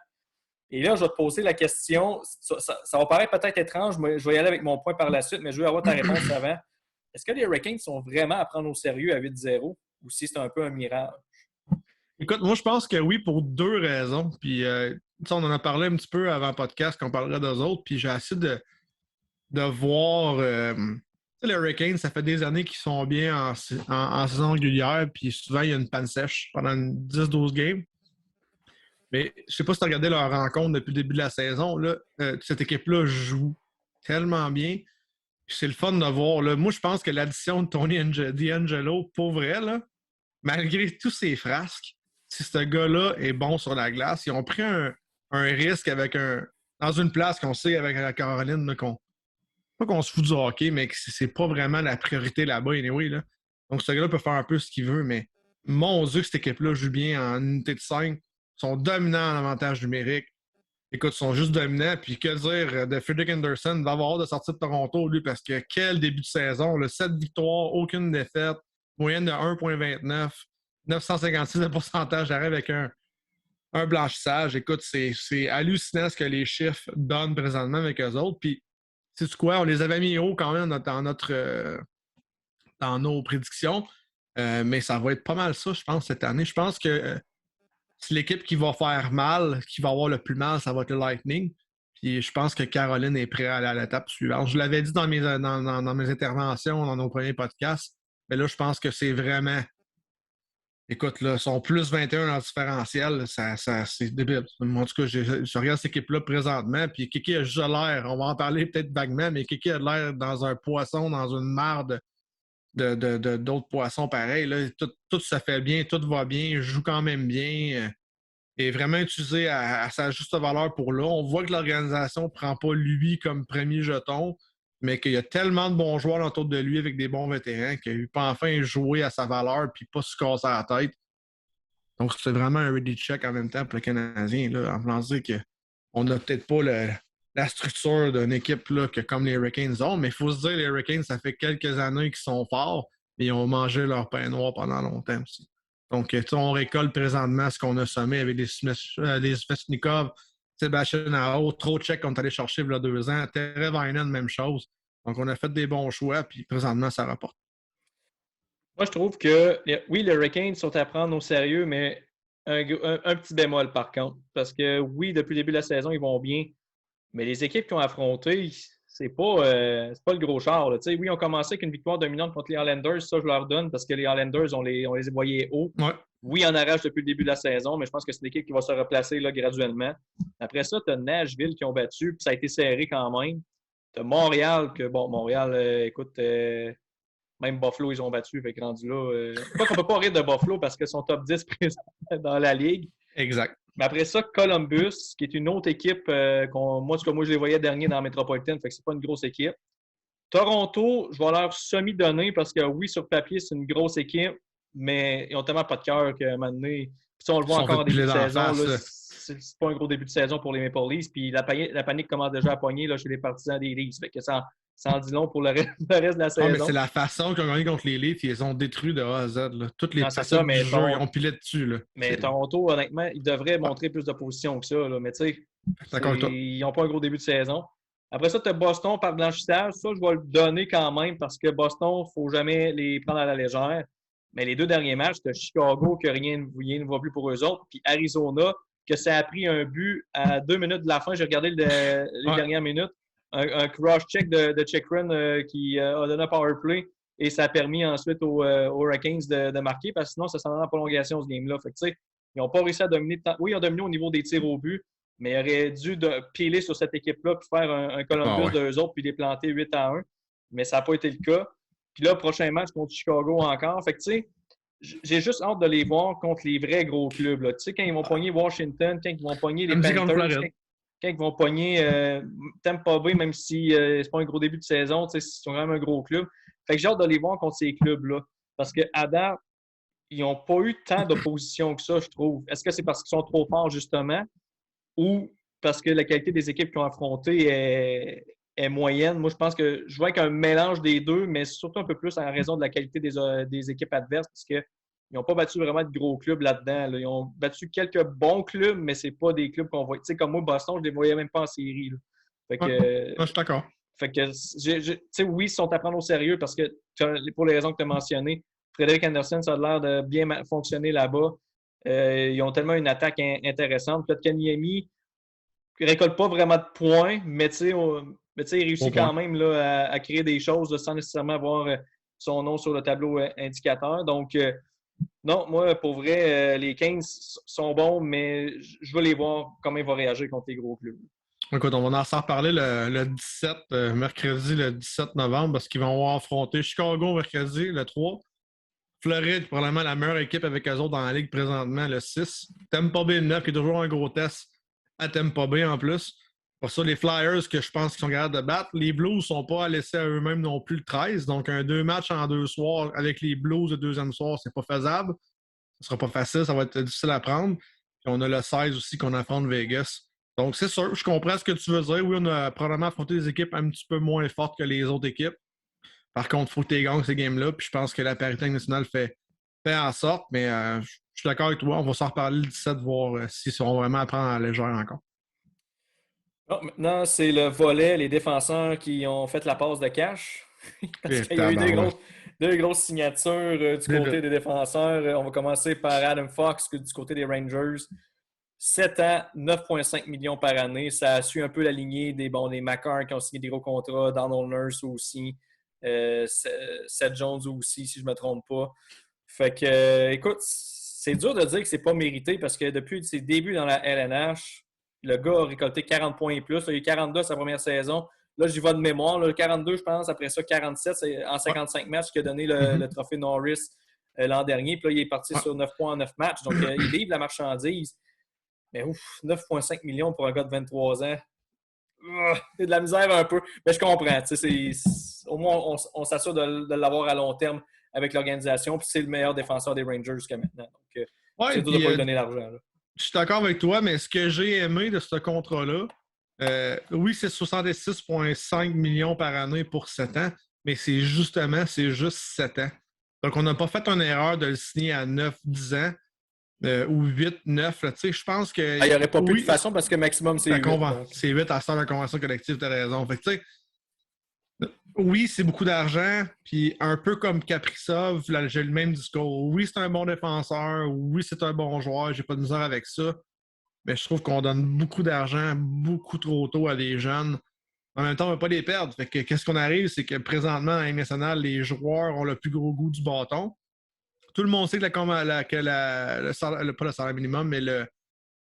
S1: Et là, je vais te poser la question. Ça va paraître peut-être étrange, mais je vais y aller avec mon point par la suite, mais je veux avoir ta réponse avant. Est-ce que les Hurricanes sont vraiment à prendre au sérieux à 8-0 ou si c'est un peu un mirage?
S2: Écoute, moi, je pense que oui, pour deux raisons. Puis, on en a parlé un petit peu avant le podcast, qu'on parlerait d'eux autres. Puis, j'ai essayé de voir. Les Hurricanes, ça fait des années qu'ils sont bien en saison régulière. Puis, souvent, il y a une panne sèche pendant 10-12 games. Mais je ne sais pas si tu as regardé leur rencontre depuis le début de la saison. Là, cette équipe-là joue tellement bien. Puis, c'est le fun de voir. Là. Moi, je pense que l'addition de Tony DeAngelo, pour vrai, là, malgré tous ses frasques, si ce gars-là est bon sur la glace, ils ont pris un risque dans une place qu'on sait avec la Caroline, là, pas qu'on se fout du hockey, mais que c'est pas vraiment la priorité là-bas, anyway, là. Donc, ce gars-là peut faire un peu ce qu'il veut, mais mon Dieu, que cette équipe-là joue bien en unité de 5. Ils sont dominants en avantage numérique. Écoute, ils sont juste dominants. Puis, que dire de Frederik Anderson? Il va avoir hâte de sortir de Toronto, lui, parce que quel début de saison. Là, 7 victoires, aucune défaite, moyenne de 1,29. 956 de pourcentage d'arrêt avec un blanchissage. Écoute, c'est hallucinant ce que les chiffres donnent présentement avec eux autres. Puis, sais-tu quoi? On les avait mis haut quand même dans nos prédictions. Mais ça va être pas mal ça, je pense, cette année. Je pense que c'est l'équipe qui va faire mal, qui va avoir le plus mal, ça va être le Lightning. Puis je pense que Caroline est prête à aller à l'étape suivante. Je l'avais dit dans mes interventions, dans nos premiers podcasts. Mais là, je pense que c'est vraiment. Écoute, là, son plus 21 en différentiel, c'est débile. En tout cas, je regarde cette équipe-là présentement, puis Kiki a juste l'air, on va en parler peut-être vaguement, mais Kiki a l'air dans un poisson, dans une mare d'autres poissons pareils. Là. Tout se fait bien, tout va bien, joue quand même bien, est vraiment utilisé à sa juste valeur pour là. On voit que l'organisation ne prend pas lui comme premier jeton, mais qu'il y a tellement de bons joueurs autour de lui avec des bons vétérans qu'il peut enfin jouer à sa valeur puis pas se casser la tête. Donc, c'est vraiment un ready check en même temps pour le Canadien, là, en voulant dire qu'on n'a peut-être pas la structure d'une équipe là, que comme les Hurricanes ont, mais il faut se dire les Hurricanes, ça fait quelques années qu'ils sont forts et ils ont mangé leur pain noir pendant longtemps aussi. Donc, on récolte présentement ce qu'on a sommé avec des Svechnikov, Sébastien Aho, Trocheck qu'on est allé chercher il y a 2 ans, Teravainen, même chose. Donc, on a fait des bons choix, puis présentement, ça rapporte.
S1: Moi, je trouve que, oui, les Hurricanes sont à prendre au sérieux, mais un petit bémol par contre. Parce que, oui, depuis le début de la saison, ils vont bien. Mais les équipes qui ont affronté, c'est pas le gros char. Là. Oui, on commençait avec une victoire dominante contre les Islanders. Ça, je leur donne parce que les Islanders, on les voyait haut.
S2: Ouais.
S1: Oui, on arrache depuis le début de la saison, mais je pense que c'est une équipe qui va se replacer là, graduellement. Après ça, tu as Nashville qui ont battu, puis ça a été serré quand même. Tu as Montréal, Montréal, écoute, même Buffalo, ils ont battu, fait que rendu là. Pas qu'on peut pas rire de Buffalo parce qu'ils sont top 10 présents dans la Ligue.
S2: Exact.
S1: Mais après ça, Columbus, qui est une autre équipe, moi, je les voyais dernier dans la Metropolitan, fait que c'est pas une grosse équipe. Toronto, je vais leur semi-donner parce que oui, sur papier, c'est une grosse équipe, mais ils ont tellement pas de cœur qu'à un moment donné, puis on le
S2: Ils
S1: voit
S2: sont
S1: encore
S2: fait
S1: en début
S2: piler
S1: de
S2: dans la
S1: saison,
S2: face.
S1: là,
S2: Là.
S1: c'est pas un gros début de saison pour les Maple Leafs, puis la panique commence déjà à pogner là, chez les partisans des Leafs. Fait que ça en dit long pour le reste, le reste de la
S2: Ah, mais c'est
S1: saison.
S2: la façon qu'ils ont gagné contre les Leafs, ils les ont détruits de A à Z. Là. Toutes les
S1: Non, c'est ça,
S2: facettes du jeu, ils ont pilé dessus. Là.
S1: Mais Toronto, honnêtement, ils devraient
S2: Ouais,
S1: montrer plus de position que ça. Là. Mais tu sais,
S2: d'accord avec toi.
S1: ils n'ont pas un gros début de saison. Après ça, tu as Boston par blanchissage. Ça, je vais le donner quand même parce que Boston, il ne faut jamais les prendre à la légère. Mais les deux derniers matchs, tu as Chicago, que rien ne va plus pour eux autres. Puis Arizona, que ça a pris un but à 2 minutes de la fin. J'ai regardé les
S2: Ouais.
S1: dernières minutes. Un cross-check de Chekrin qui a donné un power play. Et ça a permis ensuite aux Hurricanes de marquer parce que sinon, ça s'en allait en prolongation, ce game-là. Fait que, tu sais, ils n'ont pas réussi à dominer. Oui, ils ont dominé au niveau des tirs au but, mais ils auraient dû piler sur cette équipe-là puis faire un
S2: Ah
S1: Columbus
S2: ouais.
S1: d'eux autres puis les planter 8-1. Mais ça n'a pas été le cas. Puis là, prochain match contre Chicago encore. Fait que, tu sais, j'ai juste hâte de les voir contre les vrais gros clubs. Tu sais, quand ils vont pogner Washington, quand ils vont pogner les
S2: Samedi contre
S1: Panthers,
S2: Floride.
S1: quand ils vont pogner Tampa Bay, même si c'est pas un gros début de saison, ils sont quand même un gros club. Fait que j'ai hâte de les voir contre ces clubs-là. Parce qu'à date, ils n'ont pas eu tant d'opposition que ça, je trouve. Est-ce que c'est parce qu'ils sont trop forts, justement, ou parce que la qualité des équipes qu'ils ont affrontées est moyenne? Moi, je pense que je vois avec un mélange des deux, mais surtout un peu plus en raison de la qualité des équipes adverses, parce qu'ils n'ont pas battu vraiment de gros clubs là-dedans. Là. Ils ont battu quelques bons clubs, mais ce n'est pas des clubs qu'on voit. Tu sais, comme moi, Boston, je ne les voyais même pas en série. Là. Fait
S2: Ouais.
S1: que,
S2: Je suis d'accord.
S1: fait que, tu sais, oui, ils sont à prendre au sérieux parce que, pour les raisons que tu as mentionnées, Frédéric Anderson, ça a l'air de bien fonctionner là-bas. Ils ont tellement une attaque intéressante. Peut-être qu'Aniemi ne récolte pas vraiment de points, mais tu sais, il
S2: Bon
S1: réussit quand
S2: point.
S1: même là, à créer des choses là, sans nécessairement avoir son nom sur le tableau indicateur. Donc, non, moi, pour vrai, les 15 sont bons, mais je veux les voir comment ils vont réagir contre les gros clubs.
S2: Écoute, on va en s'en reparler le 17, mercredi le 17 novembre, parce qu'ils vont avoir affronté Chicago mercredi le 3. Floride, probablement la meilleure équipe avec eux autres dans la ligue présentement, le 6. Tampa Bay 9, qui est toujours un gros test à Tampa Bay en plus. Pour ça, les Flyers, que je pense qu'ils sont capables de battre. Les Blues ne sont pas à laisser à eux-mêmes non plus le 13. Donc, un 2 matchs en 2 soirs avec les Blues le deuxième soir, c'est pas faisable. Ce sera pas facile, ça va être difficile à prendre. Puis on a le 16 aussi qu'on affronte Vegas. Donc, c'est sûr, je comprends ce que tu veux dire. Oui, on a probablement affronté des équipes un petit peu moins fortes que les autres équipes. Par contre, il faut que tu gagnes ces games-là. Puis je pense que la parité nationale fait en sorte. Mais je suis d'accord avec toi. On va s'en reparler le 17, voir s'ils seront vraiment à prendre à la légère encore.
S1: Non, maintenant, c'est le volet, les défenseurs qui ont fait la passe de cash. Parce
S2: Et
S1: qu'il y a eu
S2: tabarouette.
S1: deux grosses signatures du
S2: Vite,
S1: côté
S2: vite.
S1: des défenseurs. On va commencer par Adam Fox du côté des Rangers. 7 ans, 9,5 millions par année. Ça suit un peu la lignée des Makar qui ont signé des gros contrats, Donald Nurse aussi, Seth Jones aussi, si je ne me trompe pas. Fait que, écoute, c'est dur de dire que c'est pas mérité parce que depuis ses débuts dans la LNH, le gars a récolté 40 points et plus. Il a eu 42 sa première saison. Là, j'y vais de mémoire. Là, 42, je pense. Après ça, 47 c'est en
S2: Ouais.
S1: 55 matchs qui a donné le
S2: Mhm.
S1: trophée Norris l'an dernier. Puis là, il est parti
S2: Ouais.
S1: sur 9 points en 9 matchs. Donc, il livre la marchandise. Mais ouf, 9,5 millions pour un gars de 23 ans. C'est de la misère un peu. Mais je comprends. Au moins, on s'assure de l'avoir à long terme avec l'organisation. Puis c'est le meilleur défenseur des Rangers jusqu'à maintenant. Donc, c'est
S2: Ouais,
S1: dur de ne
S2: puis
S1: pas lui donner l'argent. Là.
S2: je suis d'accord avec toi, mais ce que j'ai aimé de ce contrat-là, oui, c'est 66,5 millions par année pour 7 ans, mais c'est juste 7 ans. Donc, on n'a pas fait une erreur de le signer à 9, 10 ans ou 8, 9. Là, je pense que
S1: Il n'y aurait pas pu de
S2: oui,
S1: façon parce que maximum, c'est 8. Donc.
S2: c'est 8 à ça la convention collective, tu as raison. Fait que, oui, c'est beaucoup d'argent, puis un peu comme Kaprizov, là, j'ai le même discours. Oui, c'est un bon défenseur, oui, c'est un bon joueur, j'ai pas de misère avec ça, mais je trouve qu'on donne beaucoup d'argent beaucoup trop tôt à des jeunes. En même temps, on ne veut pas les perdre. Fait que qu'est-ce qu'on arrive, c'est que présentement, à la Ligue nationale, les joueurs ont le plus gros goût du bâton. Tout le monde sait que pas le salaire minimum, mais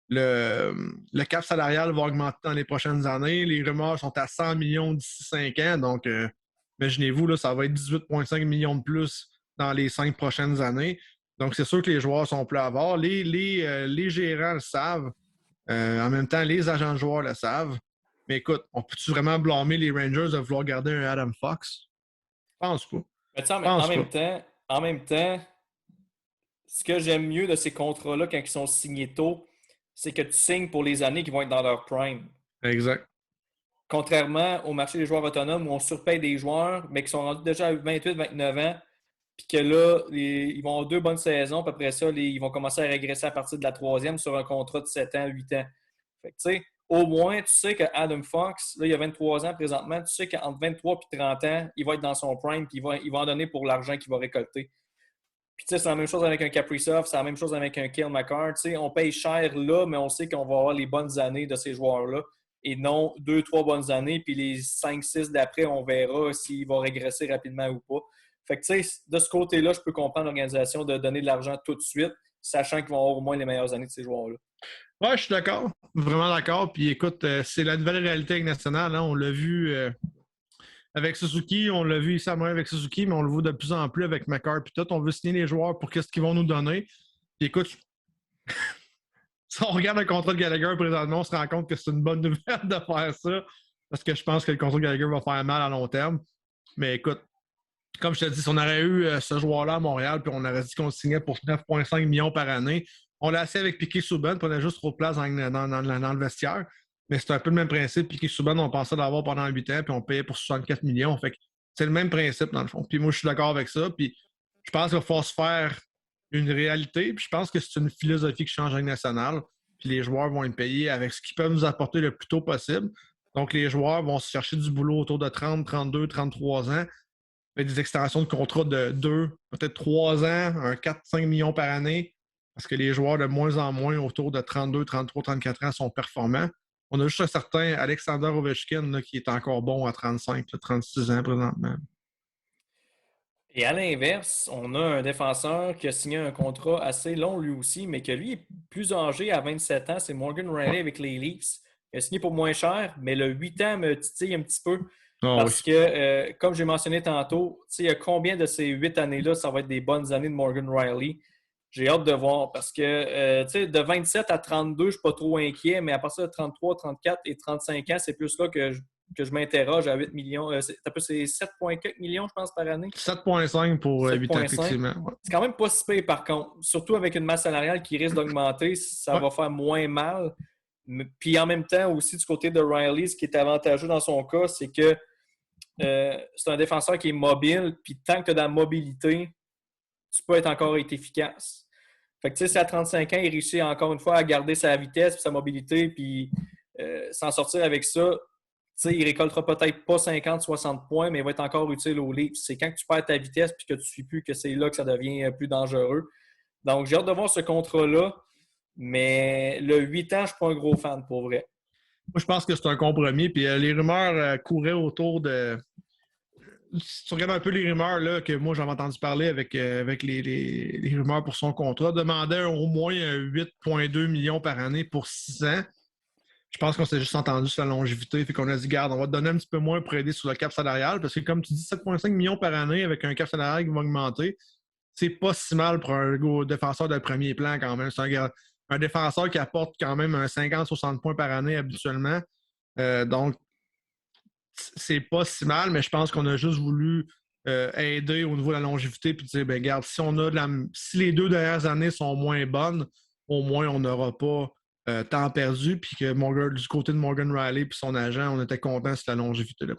S2: le cap salarial va augmenter dans les prochaines années. Les rumeurs sont à 100 millions d'ici 5 ans. Donc, imaginez-vous, là, ça va être 18,5 millions de plus dans les 5 prochaines années. Donc, c'est sûr que les joueurs sont plus à voir. Les gérants le savent. En même temps, les agents de joueurs le savent. Mais écoute, on peut-tu vraiment blâmer les Rangers de vouloir garder un Adam Fox? Je pense pas. Je
S1: Mais tu sais,
S2: pense pas.
S1: en même temps, ce que j'aime mieux de ces contrats-là quand ils sont signés tôt, c'est que tu signes pour les années qui vont être dans leur prime.
S2: Exact.
S1: Contrairement au marché des joueurs autonomes où on surpaye des joueurs, mais qui sont rendus déjà à 28-29 ans, puis que là, ils vont avoir 2 bonnes saisons, puis après ça, ils vont commencer à régresser à partir de la troisième sur un contrat de 7 ans, 8 ans. Fait que, tu sais, au moins, tu sais que Adam Fox, là, il a 23 ans présentement, tu sais qu'entre 23 et 30 ans, il va être dans son prime, puis il va en donner pour l'argent qu'il va récolter. Puis, tu sais, c'est la même chose avec un Kaprizov, c'est la même chose avec un Cale Makar. Tu sais, on paye cher là, mais on sait qu'on va avoir les bonnes années de ces joueurs-là et non 2, 3 bonnes années, puis les 5, 6 d'après, on verra s'il va régresser rapidement ou pas. Fait que, tu sais, de ce côté-là, je peux comprendre l'organisation de donner de l'argent tout de suite, sachant qu'ils vont avoir au moins les meilleures années de ces joueurs-là.
S2: Ouais, je suis d'accord. Vraiment d'accord. Puis écoute, c'est la nouvelle réalité nationale. Hein. On l'a vu avec Suzuki, on l'a vu ici à Montréal avec Suzuki, mais on le voit de plus en plus avec McCarr. Puis tout, on veut signer les joueurs pour qu'est-ce qu'ils vont nous donner. Puis écoute, si on regarde le contrat de Gallagher présentement, on se rend compte que c'est une bonne nouvelle de faire ça. Parce que je pense que le contrat de Gallagher va faire mal à long terme. Mais écoute, comme je te dis, si on aurait eu ce joueur-là à Montréal, puis on aurait dit qu'on le signait pour 9,5 millions par année, on l'a assis avec Piquet Souban, puis on a juste trop de place dans le vestiaire. Mais c'est un peu le même principe. Piquet Souban, on pensait l'avoir pendant 8 ans, puis on payait pour 64 millions. Fait que c'est le même principe, dans le fond. Puis moi, je suis d'accord avec ça. Puis je pense qu'il faut se faire une réalité. Puis je pense que c'est une philosophie qui change en nationale. Puis les joueurs vont être payés avec ce qu'ils peuvent nous apporter le plus tôt possible. Donc les joueurs vont se chercher du boulot autour de 30, 32, 33 ans avec des extensions de contrat de 2, peut-être 3 ans, un 4-5 millions par année, parce que les joueurs de moins en moins autour de 32, 33, 34 ans sont performants. On a juste un certain Alexander Ovechkin là, qui est encore bon à 35, 36 ans présentement.
S1: Et à l'inverse, on a un défenseur qui a signé un contrat assez long lui aussi, mais que lui est plus âgé à 27 ans, c'est Morgan Riley avec les Leafs. Il a signé pour moins cher, mais le 8 ans me titille un petit peu
S2: Ah oui.
S1: parce que, comme j'ai mentionné tantôt, il y a combien de ces 8 années-là, ça va être des bonnes années de Morgan Riley? J'ai hâte de voir parce que de 27 à 32, je ne suis pas trop inquiet, mais à partir de 33, 34 et 35 ans, c'est plus là que je m'interroge à 8 millions. C'est 7,4 millions, je pense, par année.
S2: 7,5 pour 8 ans,
S1: 7,5.
S2: effectivement. Ouais.
S1: C'est quand même pas si pire, par contre. Surtout avec une masse salariale qui risque d'augmenter, ça
S2: Ouais.
S1: va faire moins mal. Puis en même temps, aussi du côté de Riley, ce qui est avantageux dans son cas, c'est que c'est un défenseur qui est mobile. Puis tant que tu as de la mobilité, tu peux encore être efficace. Fait que tu sais, si à 35 ans, il réussit encore une fois à garder sa vitesse et sa mobilité, puis s'en sortir avec ça, il ne récoltera peut-être pas 50-60 points, mais il va être encore utile au Leafs. C'est quand tu perds ta vitesse et que tu ne suis plus que c'est là que ça devient plus dangereux. Donc, j'ai hâte de voir ce contrat-là, mais le 8 ans, je ne suis pas un gros fan pour vrai.
S2: Moi, je pense que c'est un compromis. Puis les rumeurs couraient autour de. Si tu regardes un peu les rumeurs là, que moi j'avais entendu parler avec les rumeurs pour son contrat, demandait au moins 8,2 millions par année pour 6 ans. Je pense qu'on s'est juste entendu sur la longévité. Fait qu'on a dit, garde, on va te donner un petit peu moins pour aider sur le cap salarial. Parce que comme tu dis, 7,5 millions par année avec un cap salarial qui va augmenter, c'est pas si mal pour un défenseur de premier plan quand même. C'est un défenseur qui apporte quand même un 50-60 points par année habituellement. Donc, c'est pas si mal, mais je pense qu'on a juste voulu aider au niveau de la longévité puis dire, ben regarde, si les 2 dernières années sont moins bonnes, au moins on n'aura pas temps perdu, puis que du côté de Morgan Riley puis son agent, on était content de la longévité-là.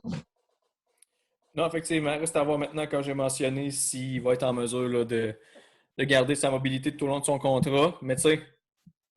S1: Non, effectivement, reste à voir maintenant, quand j'ai mentionné, s'il va être en mesure là, de garder sa mobilité tout au long de son contrat. Mais tu sais,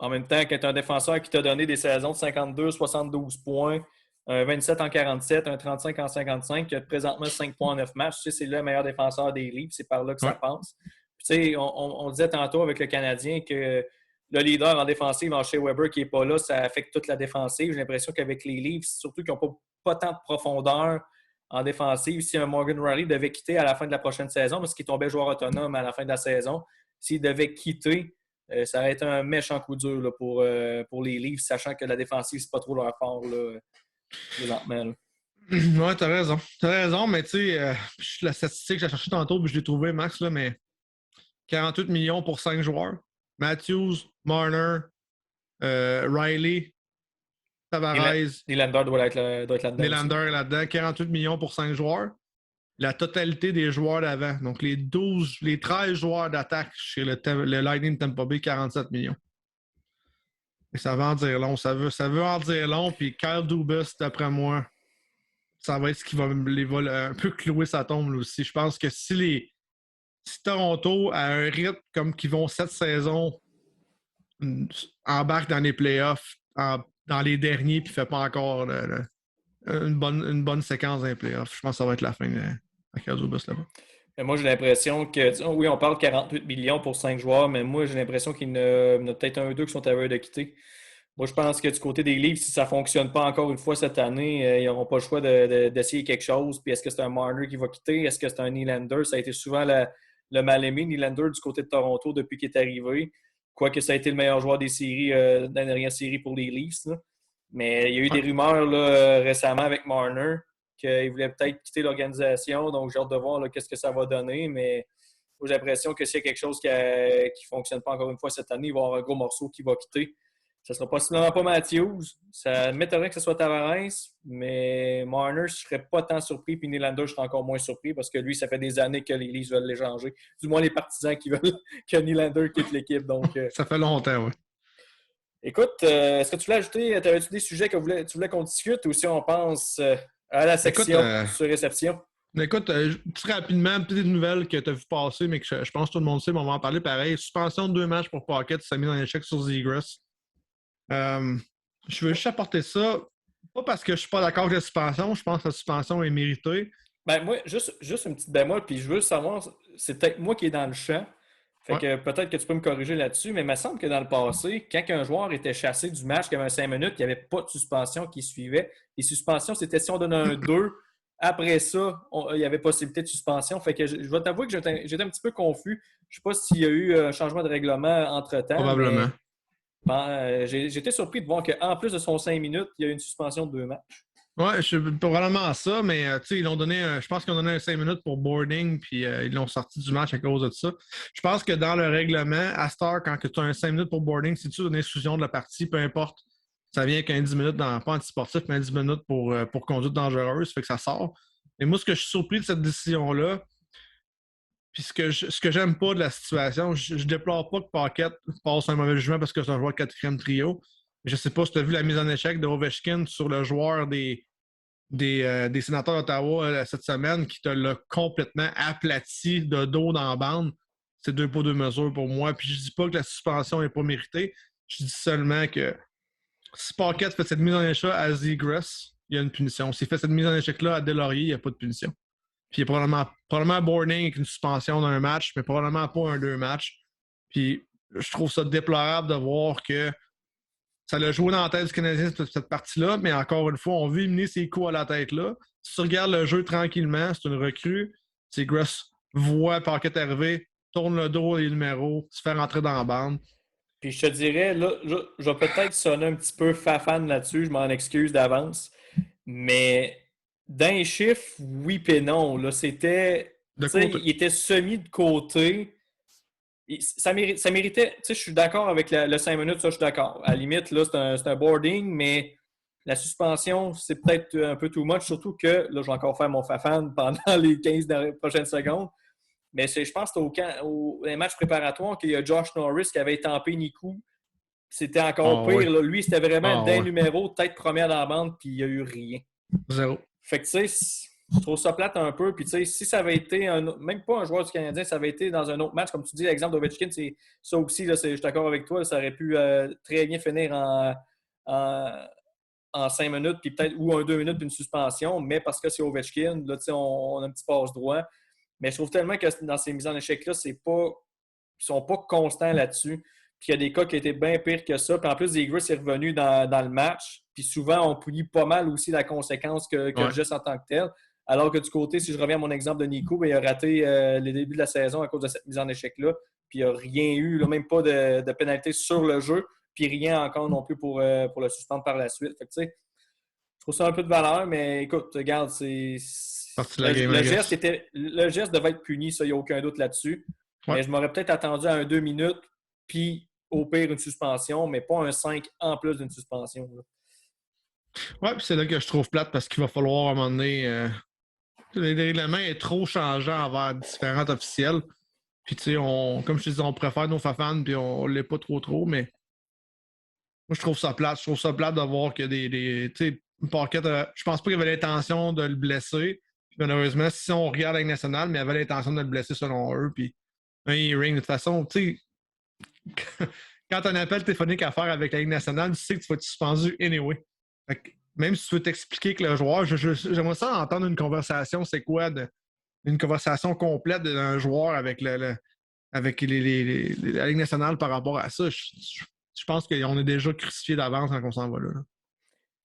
S1: en même temps, quand tu as un défenseur qui t'a donné des saisons de 52, 72 points, un 27 en 47, un 35 en 55, qui a présentement 5 points en 9 matchs, tu sais, c'est le meilleur défenseur des Leafs, c'est par là que ça
S2: Ouais.
S1: passe. Puis, tu sais, on disait tantôt avec le Canadien que le leader en défensive, en Shea Weber, qui n'est pas là, ça affecte toute la défensive. J'ai l'impression qu'avec les Leafs, surtout qu'ils n'ont pas tant de profondeur en défensive, si un Morgan Riley devait quitter à la fin de la prochaine saison, parce qu'il tombait joueur autonome à la fin de la saison, s'il devait quitter, ça aurait été un méchant coup dur là, pour les Leafs, sachant que la défensive, c'est pas trop leur fort là, présentement. Là.
S2: Ouais, t'as raison. T'as raison, mais tu sais, la statistique que j'ai cherchée tantôt, puis je l'ai trouvée, Max, là, mais 48 millions pour 5 joueurs. Matthews, Marner, Riley, Tavares,
S1: Nylander doit être là-dedans
S2: Nylander
S1: aussi.
S2: là-dedans. 48 millions pour 5 joueurs. la totalité des joueurs d'avant. Donc, les 13 joueurs d'attaque chez le Lightning Tampa Bay, 47 millions. Et ça va en dire long. Ça veut en dire long. Puis Kyle Dubas, d'après moi, ça va être ce qui va un peu clouer sa tombe là aussi. Je pense que si Toronto a un rythme comme qu'ils vont cette saison, embarque dans les playoffs, dans les derniers, puis fait pas encore une bonne séquence dans les playoffs, je pense que ça va être la fin de Kyle Dubas là-bas.
S1: Moi, j'ai l'impression que, oui, on parle de 48 millions pour 5 joueurs, mais moi, j'ai l'impression qu'il y en a peut-être un ou deux qui sont à veille de quitter. Moi, je pense que du côté des Leafs, si ça ne fonctionne pas encore une fois cette année, ils n'auront pas le choix d'essayer quelque chose. Puis est-ce que c'est un Marner qui va quitter? Est-ce que c'est un Nylander? Ça a été souvent le mal-aimé, Nylander, du côté de Toronto depuis qu'il est arrivé. Quoique ça a été le meilleur joueur des séries, de la dernière série pour les Leafs. Là. Mais il y a eu des rumeurs là, récemment avec Marner qu'il voulait peut-être quitter l'organisation. Donc, j'ai hâte de voir qu'est-ce que ça va donner. Mais j'ai l'impression que s'il y a quelque chose qui ne fonctionne pas encore une fois cette année, il va y avoir un gros morceau qui va quitter. Ce ne sera possiblement pas Matthews. Ça m'étonnerait que ce soit Tavares, mais Marner, je ne serais pas tant surpris. Puis Nylander, je serais encore moins surpris parce que lui, ça fait des années que les Leafs veulent l'échanger. Du moins, les partisans qui veulent que Nylander quitte l'équipe. Donc,
S2: ça fait longtemps, oui.
S1: Écoute, est-ce que tu voulais ajouter, tu des sujets que tu voulais qu'on discute ou si on pense à la section sur réception?
S2: Écoute, très rapidement, petite nouvelle que tu as vu passer, mais que je pense que tout le monde sait, mais on va en parler pareil. Suspension de 2 matchs pour Pocket, ça a mis en échec sur Zegras. Je veux juste apporter ça, pas parce que je suis pas d'accord avec la suspension, je pense que la suspension est méritée.
S1: Ben moi, juste une petite bémol, puis je veux savoir, c'est peut-être moi qui est dans le champ, fait que peut-être que tu peux me corriger là-dessus, mais il me semble que dans le passé, quand un joueur était chassé du match, qu'il y avait un 5 minutes, il n'y avait pas de suspension qui suivait. Les suspensions, c'était si on donnait un 2, après ça, il y avait possibilité de suspension. Fait que je vais t'avouer que j'étais un petit peu confus. Je ne sais pas s'il y a eu un changement de règlement entre-temps.
S2: Probablement.
S1: Mais j'étais surpris de voir qu'en plus de son 5 minutes, il y a eu une suspension de 2 matchs.
S2: Ouais, probablement ça, mais ils l'ont donné, je pense qu'ils ont donné un 5 minutes pour boarding, puis ils l'ont sorti du match à cause de ça. Je pense que dans le règlement, à Star, quand tu as un 5 minutes pour boarding, si tu donnes exclusion de la partie, peu importe, ça vient qu'un 10 minutes, pas antisportif, mais un 10 minutes pour conduite dangereuse, fait que ça sort. Et moi, ce que je suis surpris de cette décision-là, puis ce que j'aime pas de la situation, je déplore pas que Paquette passe un mauvais jugement parce que c'est un joueur de quatrième trio. Je sais pas si tu as vu la mise en échec de Ovechkin sur le joueur des sénateurs d'Ottawa cette semaine qui te l'a complètement aplati de dos dans la bande. C'est 2 poids 2 mesures pour moi. Puis je dis pas que la suspension n'est pas méritée. Je dis seulement que si Paquette fait cette mise en échec à Zegras, il y a une punition. S'il fait cette mise en échec-là à Delaurier, il n'y a pas de punition. Puis il y a probablement boarding avec une suspension d'un match, mais probablement pas un 2 matchs. Puis je trouve ça déplorable de voir que ça l'a joué dans la tête du Canadien, cette partie-là, mais encore une fois, on veut mener ses coups à la tête là. Si tu regardes le jeu tranquillement, c'est une recrue. C'est Gross voit Paquette arriver, tourne le dos les numéros, se fait rentrer dans la bande.
S1: Puis je te dirais, là, je vais peut-être sonner un petit peu fafane là-dessus, je m'en excuse d'avance. Mais dans les chiffres, oui et non. Là, c'était. Il était semi de côté. Ça méritait. Je suis d'accord avec le 5 minutes, ça, je suis d'accord. À la limite, là, c'est un boarding, mais la suspension, c'est peut-être un peu too much, surtout que là, je vais encore faire mon fafane pendant les 15 prochaines secondes. Mais je pense que c'était au match préparatoire qu'il y a Josh Norris qui avait étampé Nikou. C'était encore pire. Là. Lui, c'était vraiment d'un numéro, tête première dans la bande, puis il n'y a eu rien.
S2: Zéro.
S1: Fait que, tu sais, je trouve ça plate un peu. Puis, tu sais, si ça avait été, même pas un joueur du Canadien, ça avait été dans un autre match, comme tu dis, l'exemple d'Ovechkin, c'est ça aussi, là, je suis d'accord avec toi, ça aurait pu très bien finir en 5 minutes, puis peut-être ou 2 minutes d'une suspension, mais parce que c'est Ovechkin, là, tu sais, on a un petit passe-droit. Mais je trouve tellement que dans ces mises en échec-là, ils ne sont pas constants là-dessus. Puis il y a des cas qui étaient bien pires que ça. Puis en plus, Zegras est revenu dans le match. Puis souvent, on punit pas mal aussi la conséquence que le geste en tant que tel. Alors que du côté, si je reviens à mon exemple de Nico, bien, il a raté les débuts de la saison à cause de cette mise en échec-là. Puis il n'y a rien eu, là, même pas de pénalité sur le jeu. Puis rien encore non plus pour le suspendre par la suite. Fait que, tu sais, je trouve ça un peu de valeur, mais écoute, regarde, le geste devait être puni, ça, il n'y a aucun doute là-dessus. Ouais. Mais je m'aurais peut-être attendu à un 2 minutes, puis au pire une suspension, mais pas un 5 en plus d'une suspension.
S2: Oui, puis c'est là que je trouve plate parce qu'il va falloir à un moment donné Le règlement est trop changeant envers différents officiels. Puis, tu sais, comme je te dis, on préfère nos fafans, puis on l'est pas trop, mais moi, je trouve ça plate. Je trouve ça plate de voir que tu sais, Paquette, je pense pas qu'il avait l'intention de le blesser. Puis, malheureusement, si on regarde la Ligue nationale, mais il avait l'intention de le blesser selon eux. Puis, un hearing, de toute façon, tu sais, quand tu as un appel téléphonique à faire avec la Ligue nationale, tu sais que tu vas être suspendu anyway. Fait que, même si tu veux t'expliquer que le joueur, j'aimerais ça entendre une conversation, c'est quoi, une conversation complète d'un joueur avec avec la Ligue nationale par rapport à ça. Je pense qu'on est déjà crucifié d'avance quand on s'en va là.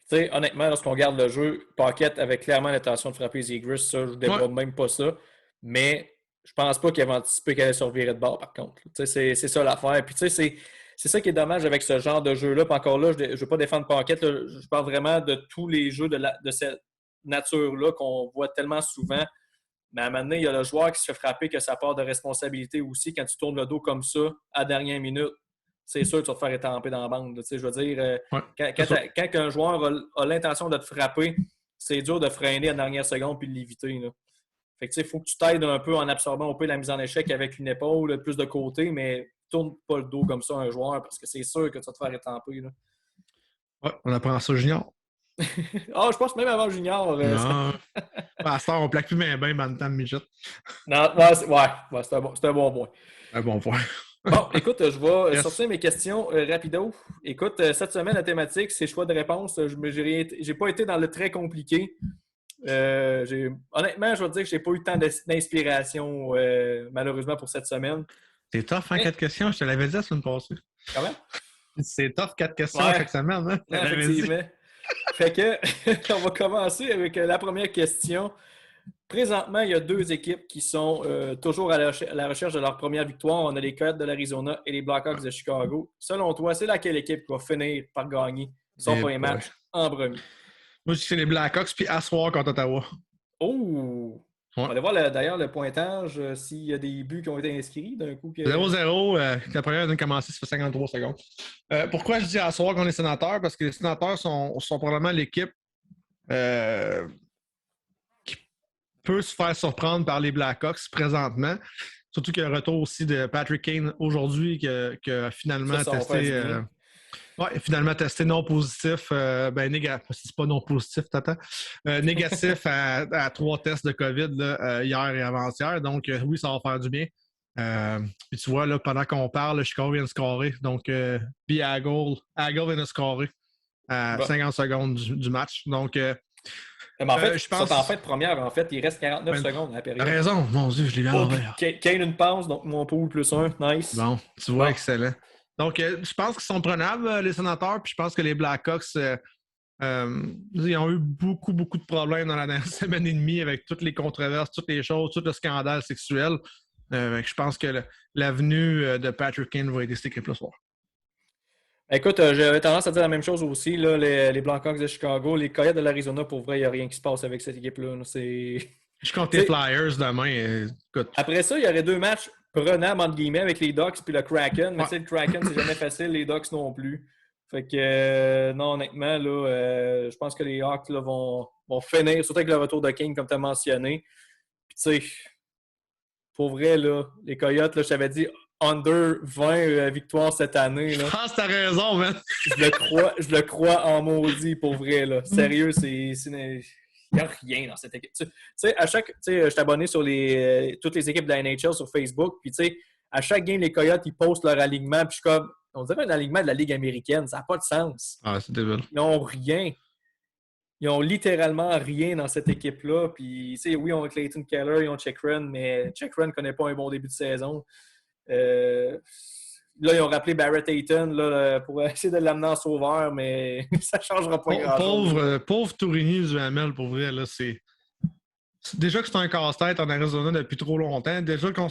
S1: Tu sais, honnêtement, lorsqu'on regarde le jeu, Paquette avait clairement l'intention de frapper Zegras. Ça, je ne dévoile même pas ça. Mais je pense pas qu'il avait anticipé qu'elle allait se revirer de bord, par contre. Tu sais, c'est ça l'affaire. Puis tu sais, c'est ça qui est dommage avec ce genre de jeu-là. Puis encore là, je ne veux pas défendre Paquette. Là, je parle vraiment de tous les jeux de cette nature-là qu'on voit tellement souvent. Mais à un moment donné, il y a le joueur qui se fait frapper, que ça part de responsabilité aussi quand tu tournes le dos comme ça à la dernière minute. C'est sûr que tu vas te faire étamper dans la bande. Tu sais, je veux dire, quand un joueur a l'intention de te frapper, c'est dur de freiner à la dernière seconde puis de l'éviter. Là. Fait que, il faut que tu t'aides un peu en absorbant un peu la mise en échec avec une épaule plus de côté, mais tourne pas le dos comme ça à un joueur parce que c'est sûr que tu vas te faire étamper. Là.
S2: Ouais, on apprend ça junior.
S1: Je pense même avant junior.
S2: Non. À ça, on plaque plus bien Bantam Midget.
S1: Non, c'est un bon point.
S2: Un bon point.
S1: Bon, écoute, je vais sortir mes questions rapido. Écoute, cette semaine, la thématique, c'est choix de réponse. J'ai pas été dans le très compliqué. Honnêtement, je vais te dire que j'ai pas eu tant d'inspiration, malheureusement, pour cette semaine.
S2: C'est tough, hein, 4 questions? Je te l'avais dit la semaine passée.
S1: Comment?
S2: C'est tough, 4 questions chaque semaine. Hein?
S1: Non, effectivement. Fait que, on va commencer avec la première question. Présentement, il y a 2 équipes qui sont toujours à la recherche de leur première victoire. On a les Coyotes de l'Arizona et les Blackhawks de Chicago. Selon toi, c'est laquelle équipe qui va finir par gagner son premier match en premier?
S2: Moi, je dis que c'est les Blackhawks puis asseoir contre Ottawa.
S1: Oh! Ouais. On va aller voir d'ailleurs le pointage, s'il y a des buts qui ont été inscrits d'un coup.
S2: 0-0, la première vient de commencer, ça fait 53 secondes. Pourquoi je dis asseoir contre les Sénateurs? Parce que les Sénateurs sont probablement l'équipe qui peut se faire surprendre par les Blackhawks présentement. Surtout qu'il y a un retour aussi de Patrick Kane aujourd'hui qui a finalement testé. Finalement testé non positif. C'est pas non positif, t'attends. Négatif à 3 tests de COVID là, hier et avant-hier. Donc, oui, ça va faire du bien. Puis tu vois, là, pendant qu'on parle, Chicago vient de scorer. Donc, Hagel vient de scorer à 50 secondes du match. Donc,
S1: mais en fait, je pense... en fait première, en fait, il reste 49 secondes à la période.
S2: T'as raison, mon Dieu, je l'ai vu à l'envers.
S1: Kane une passe, donc mon pool +1, nice.
S2: Bon, tu vois, excellent. Donc, je pense qu'ils sont prenables, les Sénateurs, puis je pense que les Blackhawks, ils ont eu beaucoup de problèmes dans la dernière semaine et demie avec toutes les controverses, toutes les choses, tout le scandale sexuel. Je pense que l'avenue de Patrick Kane va aider cette équipe-là ce soir.
S1: Écoute, j'avais tendance à dire la même chose aussi, là, les Blackhawks de Chicago, les Coyotes de l'Arizona, pour vrai, il n'y a rien qui se passe avec cette équipe-là.
S2: Je compte les Flyers demain. Écoute.
S1: Après ça, il y aurait 2 matchs prenables, entre guillemets, avec les Ducks puis le Kraken. Mais tu sais, le Kraken, c'est jamais facile, les Ducks non plus. Fait que, non, honnêtement, là, je pense que les Hawks là, vont finir, surtout avec le retour de King, comme tu as mentionné. Puis tu sais, pour vrai, là, les Coyotes, là, je t'avais dit under 20 victoires cette année. Là.
S2: Je pense que t'as raison, man.
S1: Je le crois en maudit, pour vrai. Là. Sérieux, il n'y a rien dans cette équipe. Tu sais, je suis abonné sur toutes les équipes de la NHL sur Facebook. Puis, tu sais, à chaque game, les Coyotes, ils postent leur alignement. Puis, je suis comme, on dirait un alignement de la Ligue américaine. Ça n'a pas de sens.
S2: Ah, c'est débile.
S1: Ils n'ont rien. Ils n'ont littéralement rien dans cette équipe-là. Puis, tu sais, oui, ils ont Clayton Keller, ils ont Chekron, mais Chekron ne connaît pas un bon début de saison. Là, ils ont rappelé Barrett Hayton là, pour essayer de l'amener en sauveur, mais ça ne changera pas grand-chose.
S2: Pauvre Tourigny du Hamel, pour vrai. Là, déjà que c'est un casse-tête en Arizona depuis trop longtemps. Déjà qu'ils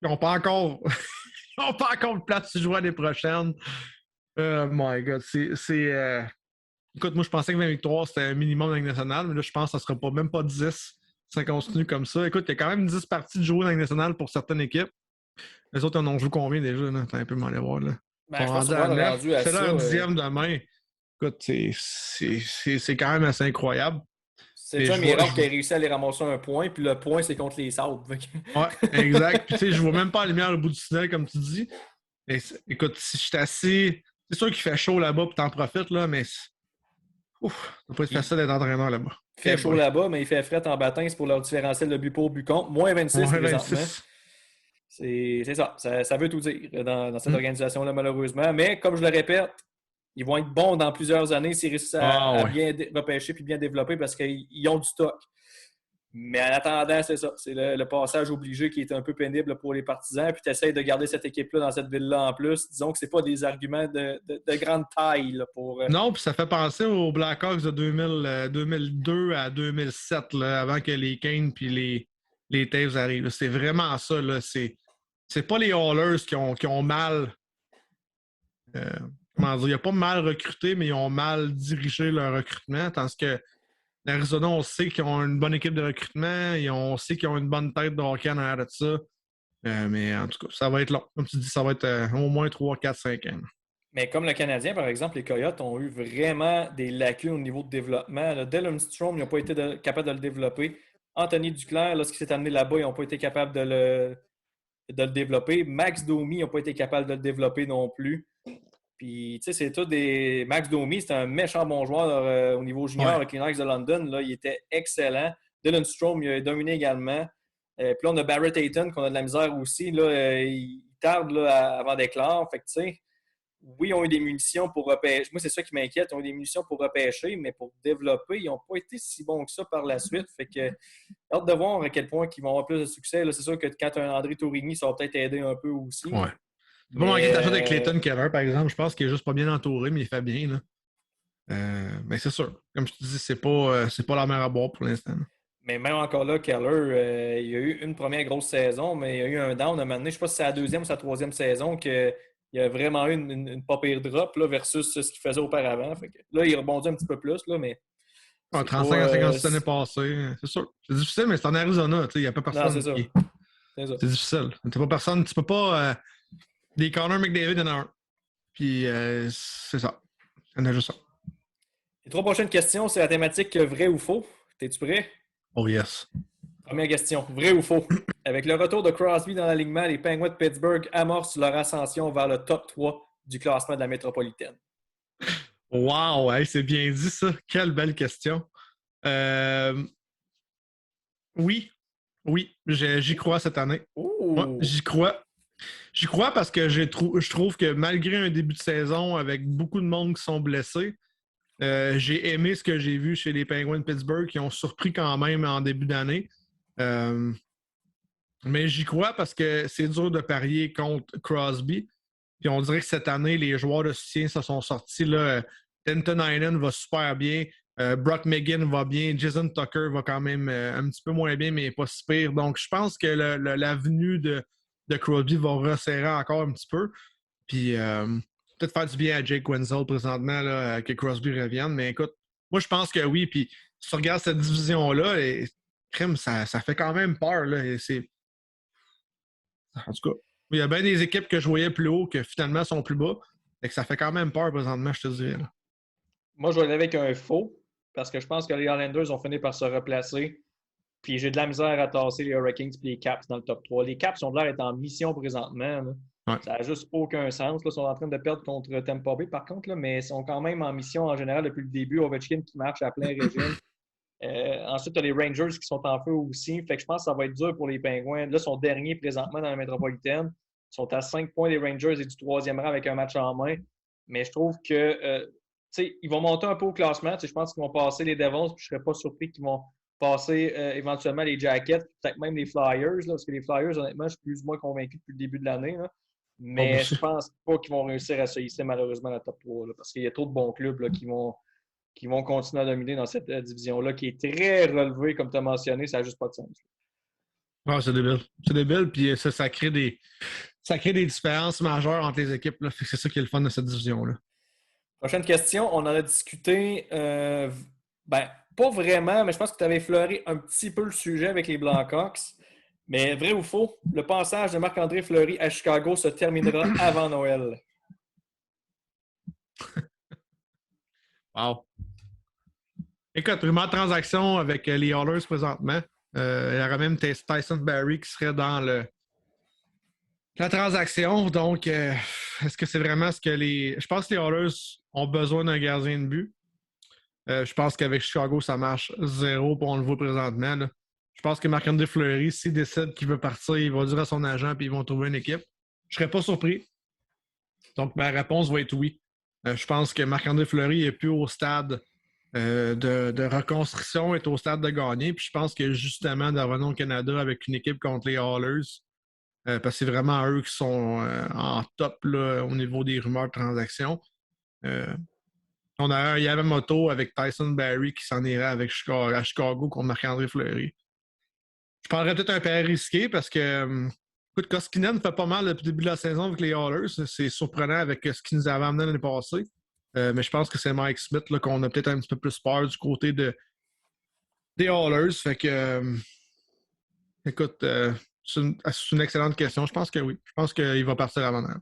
S2: n'ont pas encore de place pour jouer l'année prochaine. Oh my God. Écoute, moi, je pensais que 20 victoires, c'était un minimum dans la Ligue nationale, mais là, je pense que ça ne sera même pas 10 si ça continue comme ça. Écoute, il y a quand même 10 parties de jouer dans la Ligue nationale pour certaines équipes. Les autres, on en joue combien déjà? T'as un peu mal à voir. Là.
S1: Je pense qu'on va rendu à ça.
S2: C'est leur 10e demain. Écoute, c'est quand même assez incroyable.
S1: C'est déjà un miracle qui a réussi à aller ramasser un point, puis le point, c'est contre les Sabres.
S2: Ouais, exact. Puis, tu sais, je vois même pas la lumière au bout du tunnel, comme tu dis. Mais écoute, si je suis assis, c'est sûr qu'il fait chaud là-bas, puis t'en profites, là, mais ouf, ça va pas être facile d'être entraîneur là-bas.
S1: Il fait chaud là-bas, mais il fait fret en baptême, c'est pour leur différentiel de but pour but contre. Moins 26
S2: Ouais,
S1: présentement.
S2: 26.
S1: C'est ça. Ça veut tout dire dans cette organisation-là, malheureusement. Mais comme je le répète, ils vont être bons dans plusieurs années s'ils réussissent à bien repêcher puis bien développer parce qu'ils ont du stock. Mais en attendant, c'est ça. C'est le passage obligé qui est un peu pénible pour les partisans. Puis tu essaies de garder cette équipe-là dans cette ville-là en plus. Disons que ce n'est pas des arguments de grande taille là, pour.
S2: Non, puis ça fait penser aux Blackhawks de 2002 à 2007, là, avant que les Kane puis les Taves arrivent. C'est vraiment ça. Là. C'est pas les Hallers qui ont mal. Comment dire? Il n'y a pas mal recruté, mais ils ont mal dirigé leur recrutement. Tandis que l'Arizona, on sait qu'ils ont une bonne équipe de recrutement. Et on sait qu'ils ont une bonne tête de hockey en arrière de ça. Mais en tout cas, ça va être long. Comme tu dis, ça va être au moins 3, 4, 5 ans.
S1: Mais comme le Canadien, par exemple, les Coyotes ont eu vraiment des lacunes au niveau de développement. Là, Dylan Strome, ils n'ont pas été capables de le développer. Anthony Duclair, lorsqu'il s'est amené là-bas, ils n'ont pas été capables de le développer. Max Domi, ils n'ont pas été capables de le développer non plus. Puis, tu sais, c'est tout des. Max Domi, c'est un méchant bon joueur au niveau junior avec les Knights de London. Là, il était excellent. Dylan Strome, il a dominé également. Puis là, on a Barrett Hayton, qu'on a de la misère aussi. Là, il tarde là, avant d'éclore. Fait que, tu sais, oui, ils ont eu des munitions pour repêcher. Moi, c'est ça qui m'inquiète. Ils ont eu des munitions pour repêcher, mais pour développer, ils n'ont pas été si bons que ça par la suite. Fait que, hâte de voir à quel point ils vont avoir plus de succès. Là, c'est sûr que quand tu as un André Tourigny, ça va peut-être aider un peu aussi.
S2: Ouais. Tu peux pas manquer ta avec Clayton Keller, par exemple. Je pense qu'il est juste pas bien entouré, mais il fait bien. Là. Mais c'est sûr. Comme je te dis, c'est pas la mer à boire pour l'instant.
S1: Mais même encore là, Keller, il y a eu une première grosse saison, mais il y a eu un down à un moment donné. Je ne sais pas si c'est la deuxième ou sa troisième saison qu'il y a vraiment eu une pas pire drop là, versus ce qu'il faisait auparavant. Fait que, là, il rebondit un petit peu plus, là, mais.
S2: 35 à 56 années passées, c'est sûr. C'est difficile, mais c'est en Arizona. Il n'y a pas personne.
S1: Non, c'est ça.
S2: C'est difficile. T'as pas personne. Tu peux pas. Des Connor McDavid, il y en a un. Puis c'est ça. Il y en a juste ça.
S1: Les 3 prochaines questions, c'est la thématique vrai ou faux. Es-tu prêt?
S2: Oh yes.
S1: Première question, vrai ou faux? Avec le retour de Crosby dans l'alignement, les Penguins de Pittsburgh amorcent leur ascension vers le top 3 du classement de la métropolitaine.
S2: Wow, hey, c'est bien dit ça. Quelle belle question. Oui, j'y crois cette année. Ouais, j'y crois. J'y crois parce que je trouve que malgré un début de saison avec beaucoup de monde qui sont blessés, j'ai aimé ce que j'ai vu chez les Penguins de Pittsburgh qui ont surpris quand même en début d'année. Mais j'y crois parce que c'est dur de parier contre Crosby. Puis on dirait que cette année, les joueurs de soutien se sont sortis. Denton Heinen va super bien. Brock McGinn va bien. Jason Tucker va quand même un petit peu moins bien, mais pas si pire. Donc, je pense que l'avenue de Crosby va resserrer encore un petit peu. Puis peut-être faire du bien à Jake Wenzel présentement, là, que Crosby revienne. Mais écoute, moi, je pense que oui. Puis si tu regardes cette division-là, crème, ça fait quand même peur. Là, en tout cas, il y a bien des équipes que je voyais plus haut que finalement sont plus bas. Et que ça fait quand même peur présentement, je te dirais. Là.
S1: Moi, je vais aller avec un faux parce que je pense que les Islanders ont fini par se replacer. Puis j'ai de la misère à tasser les Hurricanes et les Caps dans le top 3. Les Caps sont l'air d'être en mission présentement. Ouais. Ça n'a juste aucun sens. Ils sont en train de perdre contre Tampa Bay, par contre, là, mais ils sont quand même en mission en général depuis le début. Ovechkin qui marche à plein régime. Ensuite, tu as les Rangers qui sont en feu aussi. Fait que je pense que ça va être dur pour les Pingouins. Là, ils sont derniers présentement dans la métropolitaine. Ils sont à 5 points des Rangers et du 3e rang avec un match en main. Mais je trouve que ils vont monter un peu au classement. Je pense qu'ils vont passer les Devils. Puis je ne serais pas surpris qu'ils vont passer éventuellement les Jackets, peut-être même les Flyers. Là, parce que les Flyers, honnêtement, je suis plus ou moins convaincu depuis le début de l'année. Là. Mais je pense pas qu'ils vont réussir à se hisser malheureusement dans le top 3. Là, parce qu'il y a trop de bons clubs là, qui vont continuer à dominer dans cette division-là, qui est très relevée, comme tu as mentionné, ça n'a juste pas de sens.
S2: Ah, c'est débile. C'est débile, puis ça crée des différences majeures entre les équipes. Là. C'est ça qui est le fun de cette division-là.
S1: Prochaine question, on en a discuté, pas vraiment, mais je pense que tu avais effleuré un petit peu le sujet avec les Blackhawks. Mais vrai ou faux, le passage de Marc-André Fleury à Chicago se terminera avant Noël.
S2: Wow. Écoute, rumeur de transaction avec les Oilers présentement. Il y aurait même Tyson Barrie qui serait dans la transaction. Donc, est-ce que c'est vraiment ce que les. Je pense que les Oilers ont besoin d'un gardien de but. Je pense qu'avec Chicago, ça marche zéro, pour on le voit présentement. Là. Je pense que Marc-André Fleury, s'il décide qu'il veut partir, il va dire à son agent puis ils vont trouver une équipe. Je ne serais pas surpris. Donc, ma réponse va être oui. Je pense que Marc-André Fleury n'est plus au stade de reconstruction, est au stade de gagner. Puis je pense que justement, de revenir au Canada avec une équipe contre les Hallers, parce que c'est vraiment eux qui sont en top là, au niveau des rumeurs de transactions. On a un Yamamoto avec Tyson Barrie qui s'en irait avec à Chicago contre Marc-André Fleury. Je prendrais peut-être un pari risqué parce que écoute, Koskinen fait pas mal depuis le début de la saison avec les Hallers. C'est surprenant avec ce qu'il nous avait amené l'année passée. Mais je pense que c'est Mike Smith là, qu'on a peut-être un petit peu plus peur du côté des Hallers. Fait que, écoute, c'est une excellente question. Je pense que oui. Je pense qu'il va partir avant Noël.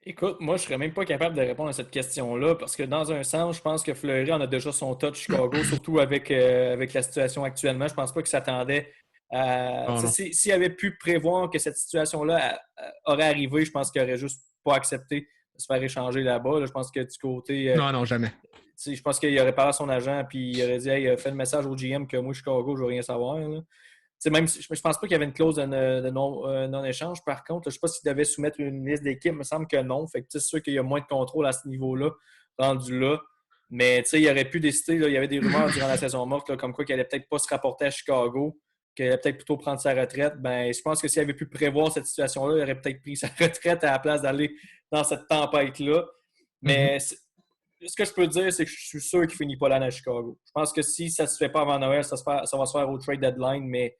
S1: Écoute, moi, je serais même pas capable de répondre à cette question-là parce que dans un sens, je pense que Fleury en a déjà son touch Chicago, surtout avec la situation actuellement. Je pense pas qu'il s'attendait à.
S2: Oh, non.
S1: S'il avait pu prévoir que cette situation-là aurait arrivé, je pense qu'il aurait juste pas accepté de se faire échanger là-bas. Là, je pense que du côté.
S2: Non, non, jamais.
S1: Je pense qu'il aurait parlé à son agent puis il aurait dit hey, fais le message au GM que moi, Chicago, je veux rien savoir. Là. Même si, je ne pense pas qu'il y avait une clause de non-échange. Par contre, je ne sais pas s'il devait soumettre une liste d'équipes. Il me semble que non. Fait que c'est sûr qu'il y a moins de contrôle à ce niveau-là, rendu là. Mais il aurait pu décider. Là, il y avait des rumeurs durant la saison morte, là, comme quoi qu'il n'allait peut-être pas se rapporter à Chicago, qu'il allait peut-être plutôt prendre sa retraite. Ben, je pense que s'il avait pu prévoir cette situation-là, il aurait peut-être pris sa retraite à la place d'aller dans cette tempête-là. Mais ce que je peux dire, c'est que je suis sûr qu'il ne finit pas l'année à Chicago. Je pense que si ça ne se fait pas avant Noël, ça va se faire au trade deadline, mais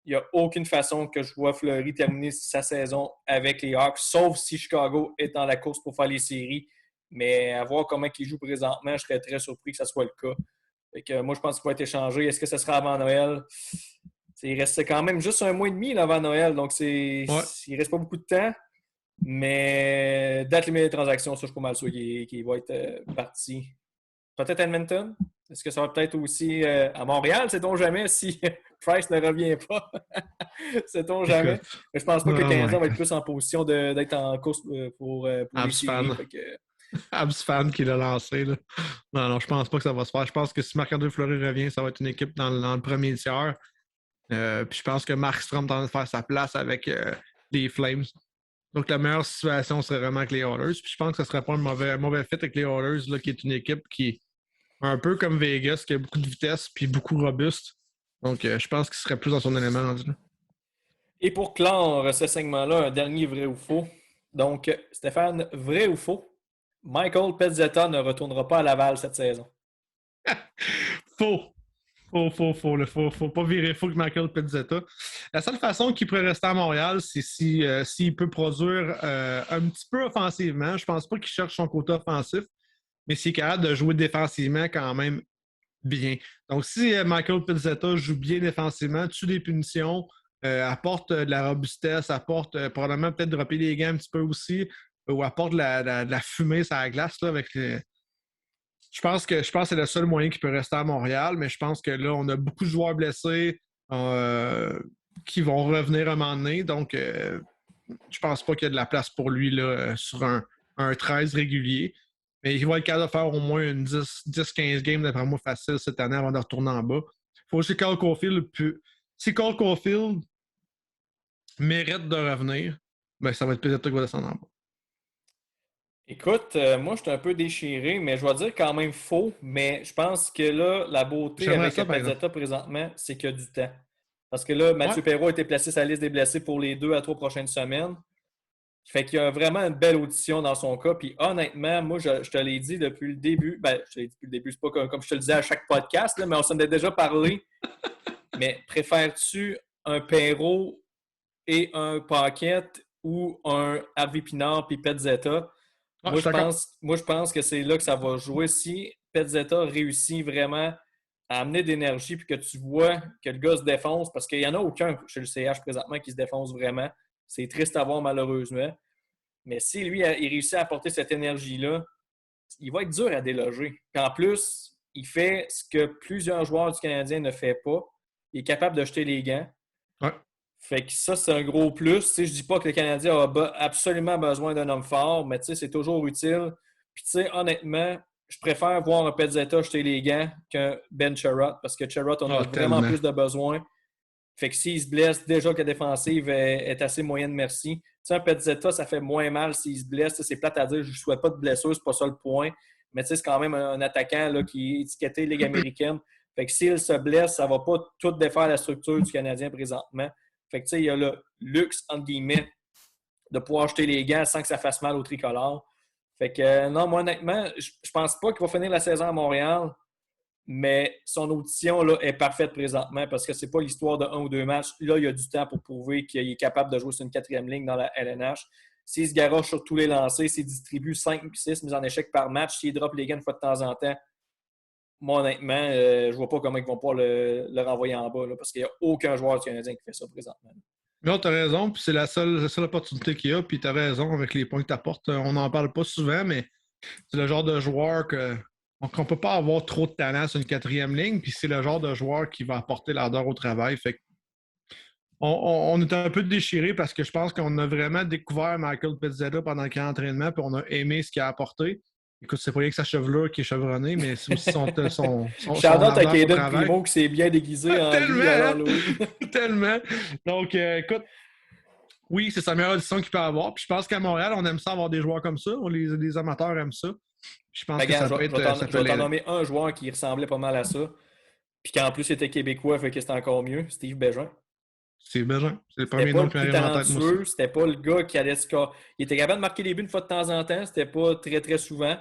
S1: il n'y a aucune façon que je vois Fleury terminer sa saison avec les Hawks, sauf si Chicago est dans la course pour faire les séries. Mais à voir comment il joue présentement, je serais très surpris que ce soit le cas. Fait que, moi, je pense qu'il va être échangé. Est-ce que ce sera avant Noël? Il reste quand même juste un mois et demi là, avant Noël, donc il ne reste pas beaucoup de temps. Mais date limite des transactions, ça, je suis pas mal sûr qu'il va être parti. Peut-être Edmonton? Est-ce que ça va peut-être aussi à Montréal? Sait-on jamais si Price ne revient pas? Sait-on jamais?
S2: Écoute,
S1: Mais je pense pas que le
S2: oh
S1: Canadien
S2: my
S1: va être
S2: God.
S1: plus en position d'être en course pour les
S2: Abs
S1: séries.
S2: fan.
S1: Fait que...
S2: Abs fan qui l'a lancé. Là. Non, non, je pense pas que ça va se faire. Je pense que si Marc-André Fleury revient, ça va être une équipe dans le premier tiers. Puis je pense que Mark Strom est en train de faire sa place avec les Flames. Donc la meilleure situation serait vraiment avec les Oilers. Puis je pense que ce ne serait pas un mauvais fit avec les Oilers, là, qui est une équipe qui est un peu comme Vegas, qui a beaucoup de vitesse puis beaucoup robuste. Donc je pense qu'il serait plus dans son élément rendu là.
S1: Et pour clore ce segment-là, un dernier vrai ou faux. Donc, Stéphane, vrai ou faux? Michael Pezzetta ne retournera pas à Laval cette saison.
S2: Faux. Faut pas virer faux que Michael Pizzetta. La seule façon qu'il pourrait rester à Montréal, c'est s'il peut produire un petit peu offensivement. Je pense pas qu'il cherche son côté offensif, mais s'il est capable de jouer défensivement quand même bien. Donc, si Michael Pizzetta joue bien défensivement, tue des punitions, apporte de la robustesse, apporte probablement peut-être dropper les gants un petit peu aussi, ou apporte de la fumée sur la glace là, avec les je pense que c'est le seul moyen qui peut rester à Montréal, mais je pense que là, on a beaucoup de joueurs blessés qui vont revenir à un moment donné. Donc, je pense pas qu'il y a de la place pour lui là, sur un 13 régulier. Mais il va être capable de faire au moins une 10-15 games, d'après moi, facile cette année avant de retourner en bas. Il faut aussi que Cole Caulfield, si Cole Caulfield mérite de revenir, ben, ça va être peut-être qu'il va descendre en bas.
S1: Écoute, moi, je suis un peu déchiré, mais je vais dire quand même faux. Mais je pense que là, la beauté
S2: J'aimerais
S1: avec
S2: ça, par exemple.
S1: Pezzetta présentement, c'est qu'il y a du temps. Parce que là,
S2: Ouais.
S1: Mathieu Perrault a été placé sur la liste des blessés pour les 2 à 3 prochaines semaines. Fait qu'il y a vraiment une belle audition dans son cas. Puis honnêtement, moi, je te l'ai dit depuis le début. Ben, je te l'ai dit depuis le début, c'est pas comme je te le disais à chaque podcast, là, mais on s'en a déjà parlé. Mais préfères-tu un Perrault et un Paquette ou un Harvey Pinard puis Pezzetta?
S2: Ouais, je suis d'accord.
S1: Moi, je pense que c'est là que ça va jouer. Si Pezzetta réussit vraiment à amener d'énergie puis que tu vois que le gars se défonce, parce qu'il n'y en a aucun chez le CH présentement qui se défonce vraiment. C'est triste à voir malheureusement. Mais si lui, il réussit à apporter cette énergie-là, il va être dur à déloger. Puis en plus, il fait ce que plusieurs joueurs du Canadien ne font pas. Il est capable de jeter les gants.
S2: Ouais.
S1: Fait que ça, c'est un gros plus. Tu sais, je dis pas que le Canadien a absolument besoin d'un homme fort, mais tu sais, c'est toujours utile. Puis tu sais, honnêtement, je préfère voir un Pezzetta jeter les gants qu'un Ben Sherratt, parce que Sherratt, on a vraiment plus de besoin. Fait que s'il se blesse, déjà que la défensive est assez moyenne, merci. Tu sais, un Pezzetta, ça fait moins mal s'il se blesse. C'est plate à dire, je ne souhaite pas de blessure, c'est pas ça le point. Mais tu sais, c'est quand même un attaquant là, qui est étiqueté Ligue américaine. Fait que s'il se blesse, ça ne va pas tout défaire la structure du Canadien présentement. Fait que tu sais, il y a le luxe, entre guillemets, de pouvoir jeter les gants sans que ça fasse mal au tricolore. Fait que non, moi honnêtement, je pense pas qu'il va finir la saison à Montréal, mais son audition là, est parfaite présentement parce que c'est pas l'histoire de 1 ou 2 matchs. Là, il y a du temps pour prouver qu'il est capable de jouer sur une 4e ligne dans la LNH. S'il se garoche sur tous les lancers, s'il distribue 5 ou 6 mises en échec par match, s'il drop les gants une fois de temps en temps, moi, honnêtement, je vois pas comment ils vont pouvoir le renvoyer en bas là, parce qu'il n'y a aucun joueur du Canadien qui fait ça présentement.
S2: Non, tu as raison, puis c'est la seule opportunité qu'il y a, puis tu as raison avec les points que tu apportes. On n'en parle pas souvent, mais c'est le genre de joueur qu'on ne peut pas avoir trop de talent sur une 4e ligne, puis c'est le genre de joueur qui va apporter l'ardeur au travail. Fait que on est un peu déchiré parce que je pense qu'on a vraiment découvert Michael Pezzetta pendant le camp d'entraînement, puis on a aimé ce qu'il a apporté. Écoute, c'est pas rien que sa chevelure qui est chevronnée, mais c'est aussi son
S1: Shout-out à Caden
S2: travail.
S1: Primo qui s'est bien déguisé en lui à Halloween.
S2: Tellement! Donc, écoute, oui, c'est sa meilleure audition qu'il peut avoir. Puis je pense qu'à Montréal, on aime ça avoir des joueurs comme ça. Les amateurs aiment ça. Puis je pense que ça peut être...
S1: Je vais t'en nommer un joueur qui ressemblait pas mal à ça. Puis qu'en plus, était québécois, fait que c'était encore mieux. Steve Bégin.
S2: Steve Bégin. C'est le premier nom qui m'arrive en tête, moi aussi.
S1: C'était pas le gars qui allait score. Il était capable de marquer les buts une fois de temps en temps. C'était pas très, très souvent.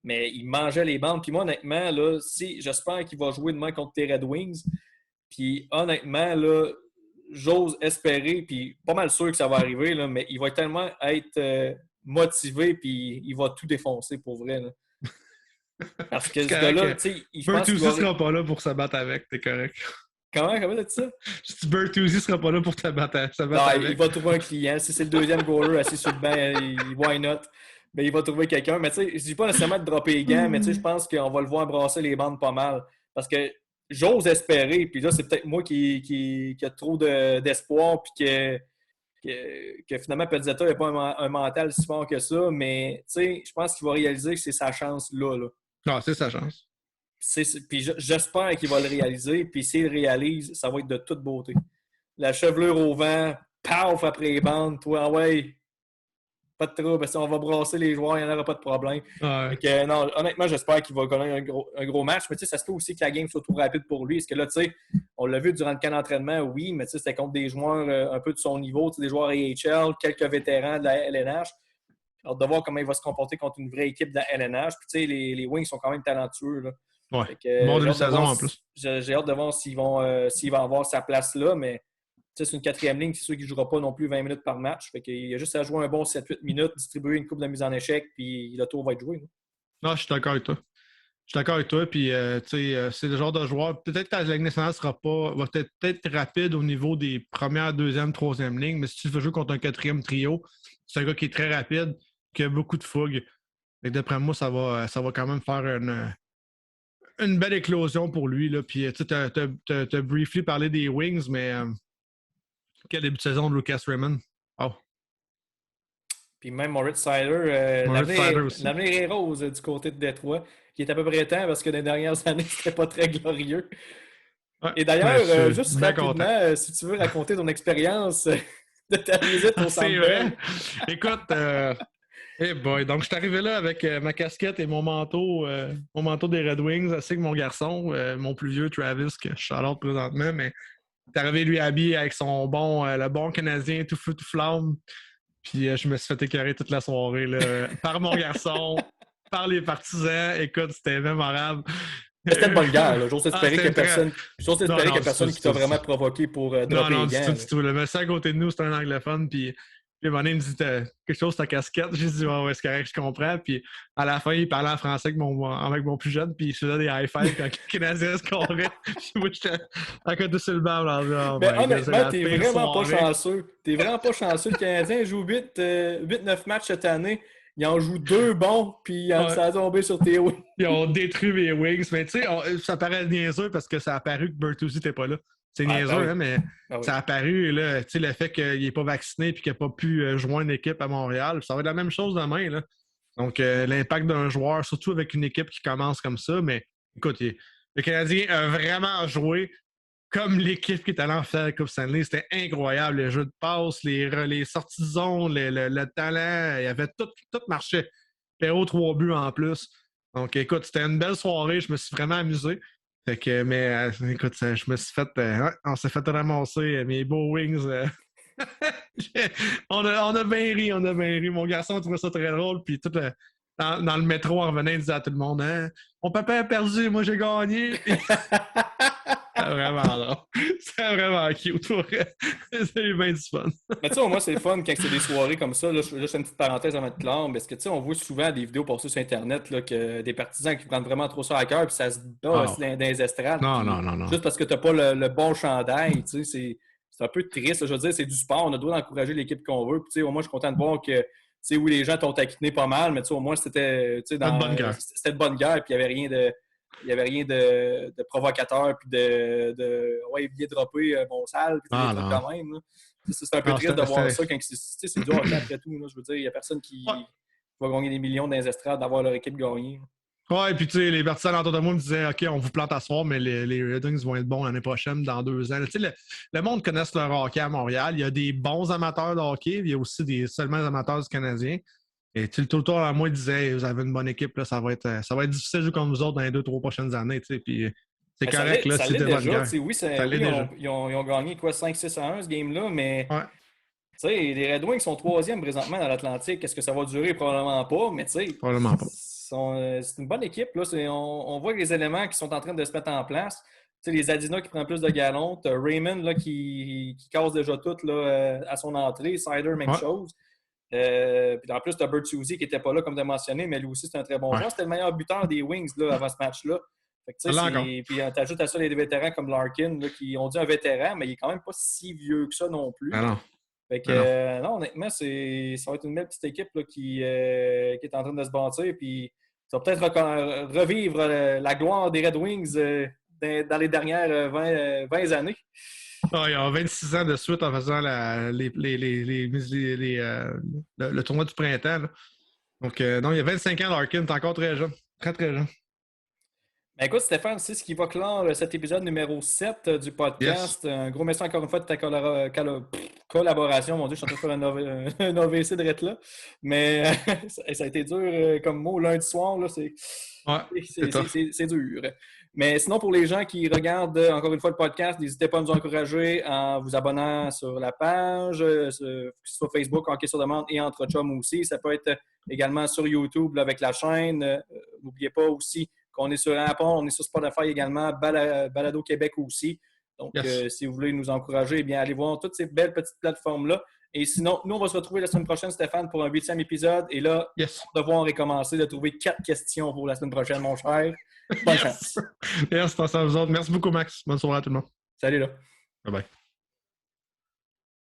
S1: Mais il mangeait les bandes. Puis moi, honnêtement, là, j'espère qu'il va jouer demain contre tes Red Wings. Puis honnêtement, là, j'ose espérer, puis pas mal sûr que ça va arriver, là, mais il va tellement être motivé, puis il va tout défoncer pour vrai. Là. Parce que ce gars-là, tu sais, je pense
S2: qu'il sera pas là pour se battre avec, t'es correct.
S1: Comment t'as dit ça?
S2: Je dis Bertuzzi sera pas là pour te battre avec.
S1: Il va trouver un client. Si c'est le deuxième goaler assis sur le banc, why not? Mais il va trouver quelqu'un. Mais tu sais, je dis pas nécessairement de dropper les gants, mais tu sais, je pense qu'on va le voir brasser les bandes pas mal. Parce que j'ose espérer, puis là, c'est peut-être moi qui a trop d'espoir, puis que finalement, Pezzetta n'a pas un mental si fort que ça, mais tu sais, je pense qu'il va réaliser que c'est sa chance là.
S2: Non, c'est sa chance.
S1: Puis j'espère qu'il va le réaliser, puis s'il le réalise, ça va être de toute beauté. La chevelure au vent, paf, après les bandes, toi, ouais, pas de trouble, on va brasser les joueurs, il n'y en aura pas de problème.
S2: Ouais.
S1: Que, non, honnêtement, j'espère qu'il va connaître un gros match, mais tu sais, ça se peut aussi que la game soit trop rapide pour lui. Parce que là, tu sais, on l'a vu durant le camp d'entraînement, oui, mais tu sais, c'était contre des joueurs un peu de son niveau, des joueurs AHL, quelques vétérans de la LNH. Alors, de voir comment il va se comporter contre une vraie équipe de la LNH. Puis, tu sais, les Wings sont quand même talentueux. Là.
S2: Ouais. Bon début de saison en plus.
S1: J'ai hâte de voir s'il va avoir sa place là, mais c'est une 4e ligne, c'est sûr qu'il ne jouera pas non plus 20 minutes par match. Fait qu'il a juste à jouer un bon 7-8 minutes, distribuer une coupe de mise en échec, puis le tour va être joué. Là.
S2: Non, je suis d'accord avec toi. Puis c'est le genre de joueur. Peut-être que la Ligue nationale va peut-être rapide au niveau des premières, deuxième, troisième lignes, mais si tu veux jouer contre un 4e trio, c'est un gars qui est très rapide, qui a beaucoup de fougue. Et d'après moi, ça va quand même faire une belle éclosion pour lui. Là. Puis tu as briefly parlé des Wings, mais quel début de saison de Lucas Raymond? Oh.
S1: Puis même Moritz Seider, l'avenir est rose du côté de Détroit, qui est à peu près temps parce que dans les dernières années, c'était pas très glorieux. Ouais, et d'ailleurs, juste rapidement, si tu veux raconter ton expérience de ta visite au Centre Bell.
S2: Écoute, hey boy, donc je suis arrivé là avec ma casquette et mon manteau des Red Wings, ainsi que mon garçon, mon plus vieux Travis, que je charlotte présentement, mais t'es arrivé lui habillé avec le bon Canadien tout feu tout flamme. Puis je me suis fait écœurer toute la soirée là, par mon garçon, par les partisans. Écoute, c'était mémorable.
S1: C'était une bonne guerre. J'ose espérer qu'il y a personne qui t'a vraiment provoqué pour dropper les gants.
S2: Non, le monsieur à côté de nous, c'était un anglophone. Puis à un moment donné, il me dit quelque chose sur ta casquette. J'ai dit, ouais, c'est correct, je comprends. Puis à la fin, il parlait en français avec mon plus jeune. Puis il se faisait des high-fives quand le Canadien scorait. Moi, j'étais à côté sur le banc.
S1: Mais honnêtement, t'es vraiment pas chanceux. T'es vraiment pas chanceux. Le Canadien joue 8-9 matchs cette année. il en joue 2 bons, puis ça a tombé sur tes Wings.
S2: Ils ont détruit mes Wings. Mais tu sais, ça paraît niaiseux parce que ça a apparu que Bertuzzi n'était pas là. C'est niaiseux,
S1: oui.
S2: hein, mais ça a apparu, là, le fait qu'il n'est pas vacciné et qu'il n'a pas pu joindre l'équipe à Montréal, ça va être la même chose demain. Là. Donc, l'impact d'un joueur, surtout avec une équipe qui commence comme ça, mais écoute, le Canadien a vraiment joué comme l'équipe qui est allée en faire la Coupe Stanley. C'était incroyable, les jeux de passe, les sorties de zone, le talent, il y avait tout marché. Perrault, 3 buts en plus. Donc, écoute, c'était une belle soirée, je me suis vraiment amusé. Fait que, mais écoute, je me suis fait. On s'est fait ramasser mes beaux Wings. on a bien ri, on a bien ri. Mon garçon trouvait ça très drôle. Puis tout dans le métro, en revenant, il disait à tout le monde hein, mon papa a perdu, moi j'ai gagné. C'est vraiment drôle. C'est vraiment cute. C'est bien du fun.
S1: Mais tu sais, moi, c'est le fun quand c'est des soirées comme ça. Là, je fais une petite parenthèse avant de clair, parce que tu sais, on voit souvent des vidéos passer sur Internet là, que des partisans qui prennent vraiment trop ça à cœur, puis ça se bat dans les estrades.
S2: Non.
S1: Juste parce que tu n'as pas le bon chandail, tu sais, c'est un peu triste. Là, je veux dire, c'est du sport. On a le droit d'encourager l'équipe qu'on veut. Puis, tu sais, au moins, je suis content de voir que, tu sais, oui, les gens t'ont taquiné pas mal, mais tu sais, au moins, c'était de bonne guerre, puis il n'y avait rien de. Il n'y avait rien de provocateur, puis ouais, bien droppé, bon sale, puis des trucs quand même. C'est un peu triste de voir ça quand c'est du hockey après tout. Là, je veux dire, il n'y a personne qui va gagner des millions dans les estrades d'avoir leur équipe gagnée.
S2: Ouais, puis tu sais, les partisans autour de moi me disaient OK, on vous plante à soir, mais les Red Wings vont être bons l'année prochaine, dans 2 ans. Tu sais, le monde connaît le hockey à Montréal. Il y a des bons amateurs de hockey, il y a aussi seulement des amateurs du Canadien. Et tout le tour à moi, il disait vous avez une bonne équipe, là, ça va être difficile de jouer contre vous autres dans les 2-3 prochaines années. Puis c'est correct, là, c'est de bonne guerre.
S1: Oui, ils ont gagné quoi, 5-6-1 ce game-là, mais les Red Wings sont 3e présentement dans l'Atlantique. Est-ce que ça va durer? Probablement pas, mais
S2: probablement pas.
S1: C'est une bonne équipe. Là. On voit les éléments qui sont en train de se mettre en place. T'sais, les Zadina qui prennent plus de galons. Raymond là, qui casse déjà tout là, à son entrée. Cider, même chose. Puis en plus, tu as Bertuzzi qui n'était pas là, comme tu as mentionné, mais lui aussi, c'est un très bon joueur. C'était le meilleur buteur des Wings là, avant ce match-là. Puis tu ajoutes à ça les vétérans comme Larkin, là, qui ont dit un vétéran, mais il est quand même pas si vieux que ça non plus.
S2: Non.
S1: Fait que, non, honnêtement, ça va être une belle petite équipe là, qui est en train de se bâtir. Puis ça va peut-être revivre la gloire des Red Wings dans les dernières 20 années.
S2: Il y a 26 ans de suite en faisant le tournoi du printemps. Là. Donc, non, il y a 25 ans, Larkin. T'es encore très jeune. Très, très jeune.
S1: Ben écoute, Stéphane, c'est ce qui va clore cet épisode numéro 7 du podcast. Yes. Un gros merci encore une fois de ta collaboration. Mon Dieu, je suis en train de faire un AVC de là. Mais ça a été dur comme mot. Lundi soir, là, c'est dur. Mais sinon, pour les gens qui regardent encore une fois le podcast, n'hésitez pas à nous encourager en vous abonnant sur la page, que ce soit Facebook, Hockey sur demande et Entre Chums aussi. Ça peut être également sur YouTube là, avec la chaîne. N'oubliez pas aussi qu'on est sur Apple, on est sur Spotify également, Balado Québec aussi. Donc, si vous voulez nous encourager, eh bien, allez voir toutes ces belles petites plateformes-là. Et sinon, nous, on va se retrouver la semaine prochaine, Stéphane, pour un 8e épisode. Et là, devoir recommencer de trouver 4 questions pour la semaine prochaine, mon cher. Bonne chance.
S2: Merci, à vous autres. Merci beaucoup, Max. Bonne soirée à tout le monde.
S1: Salut, là.
S2: Bye-bye.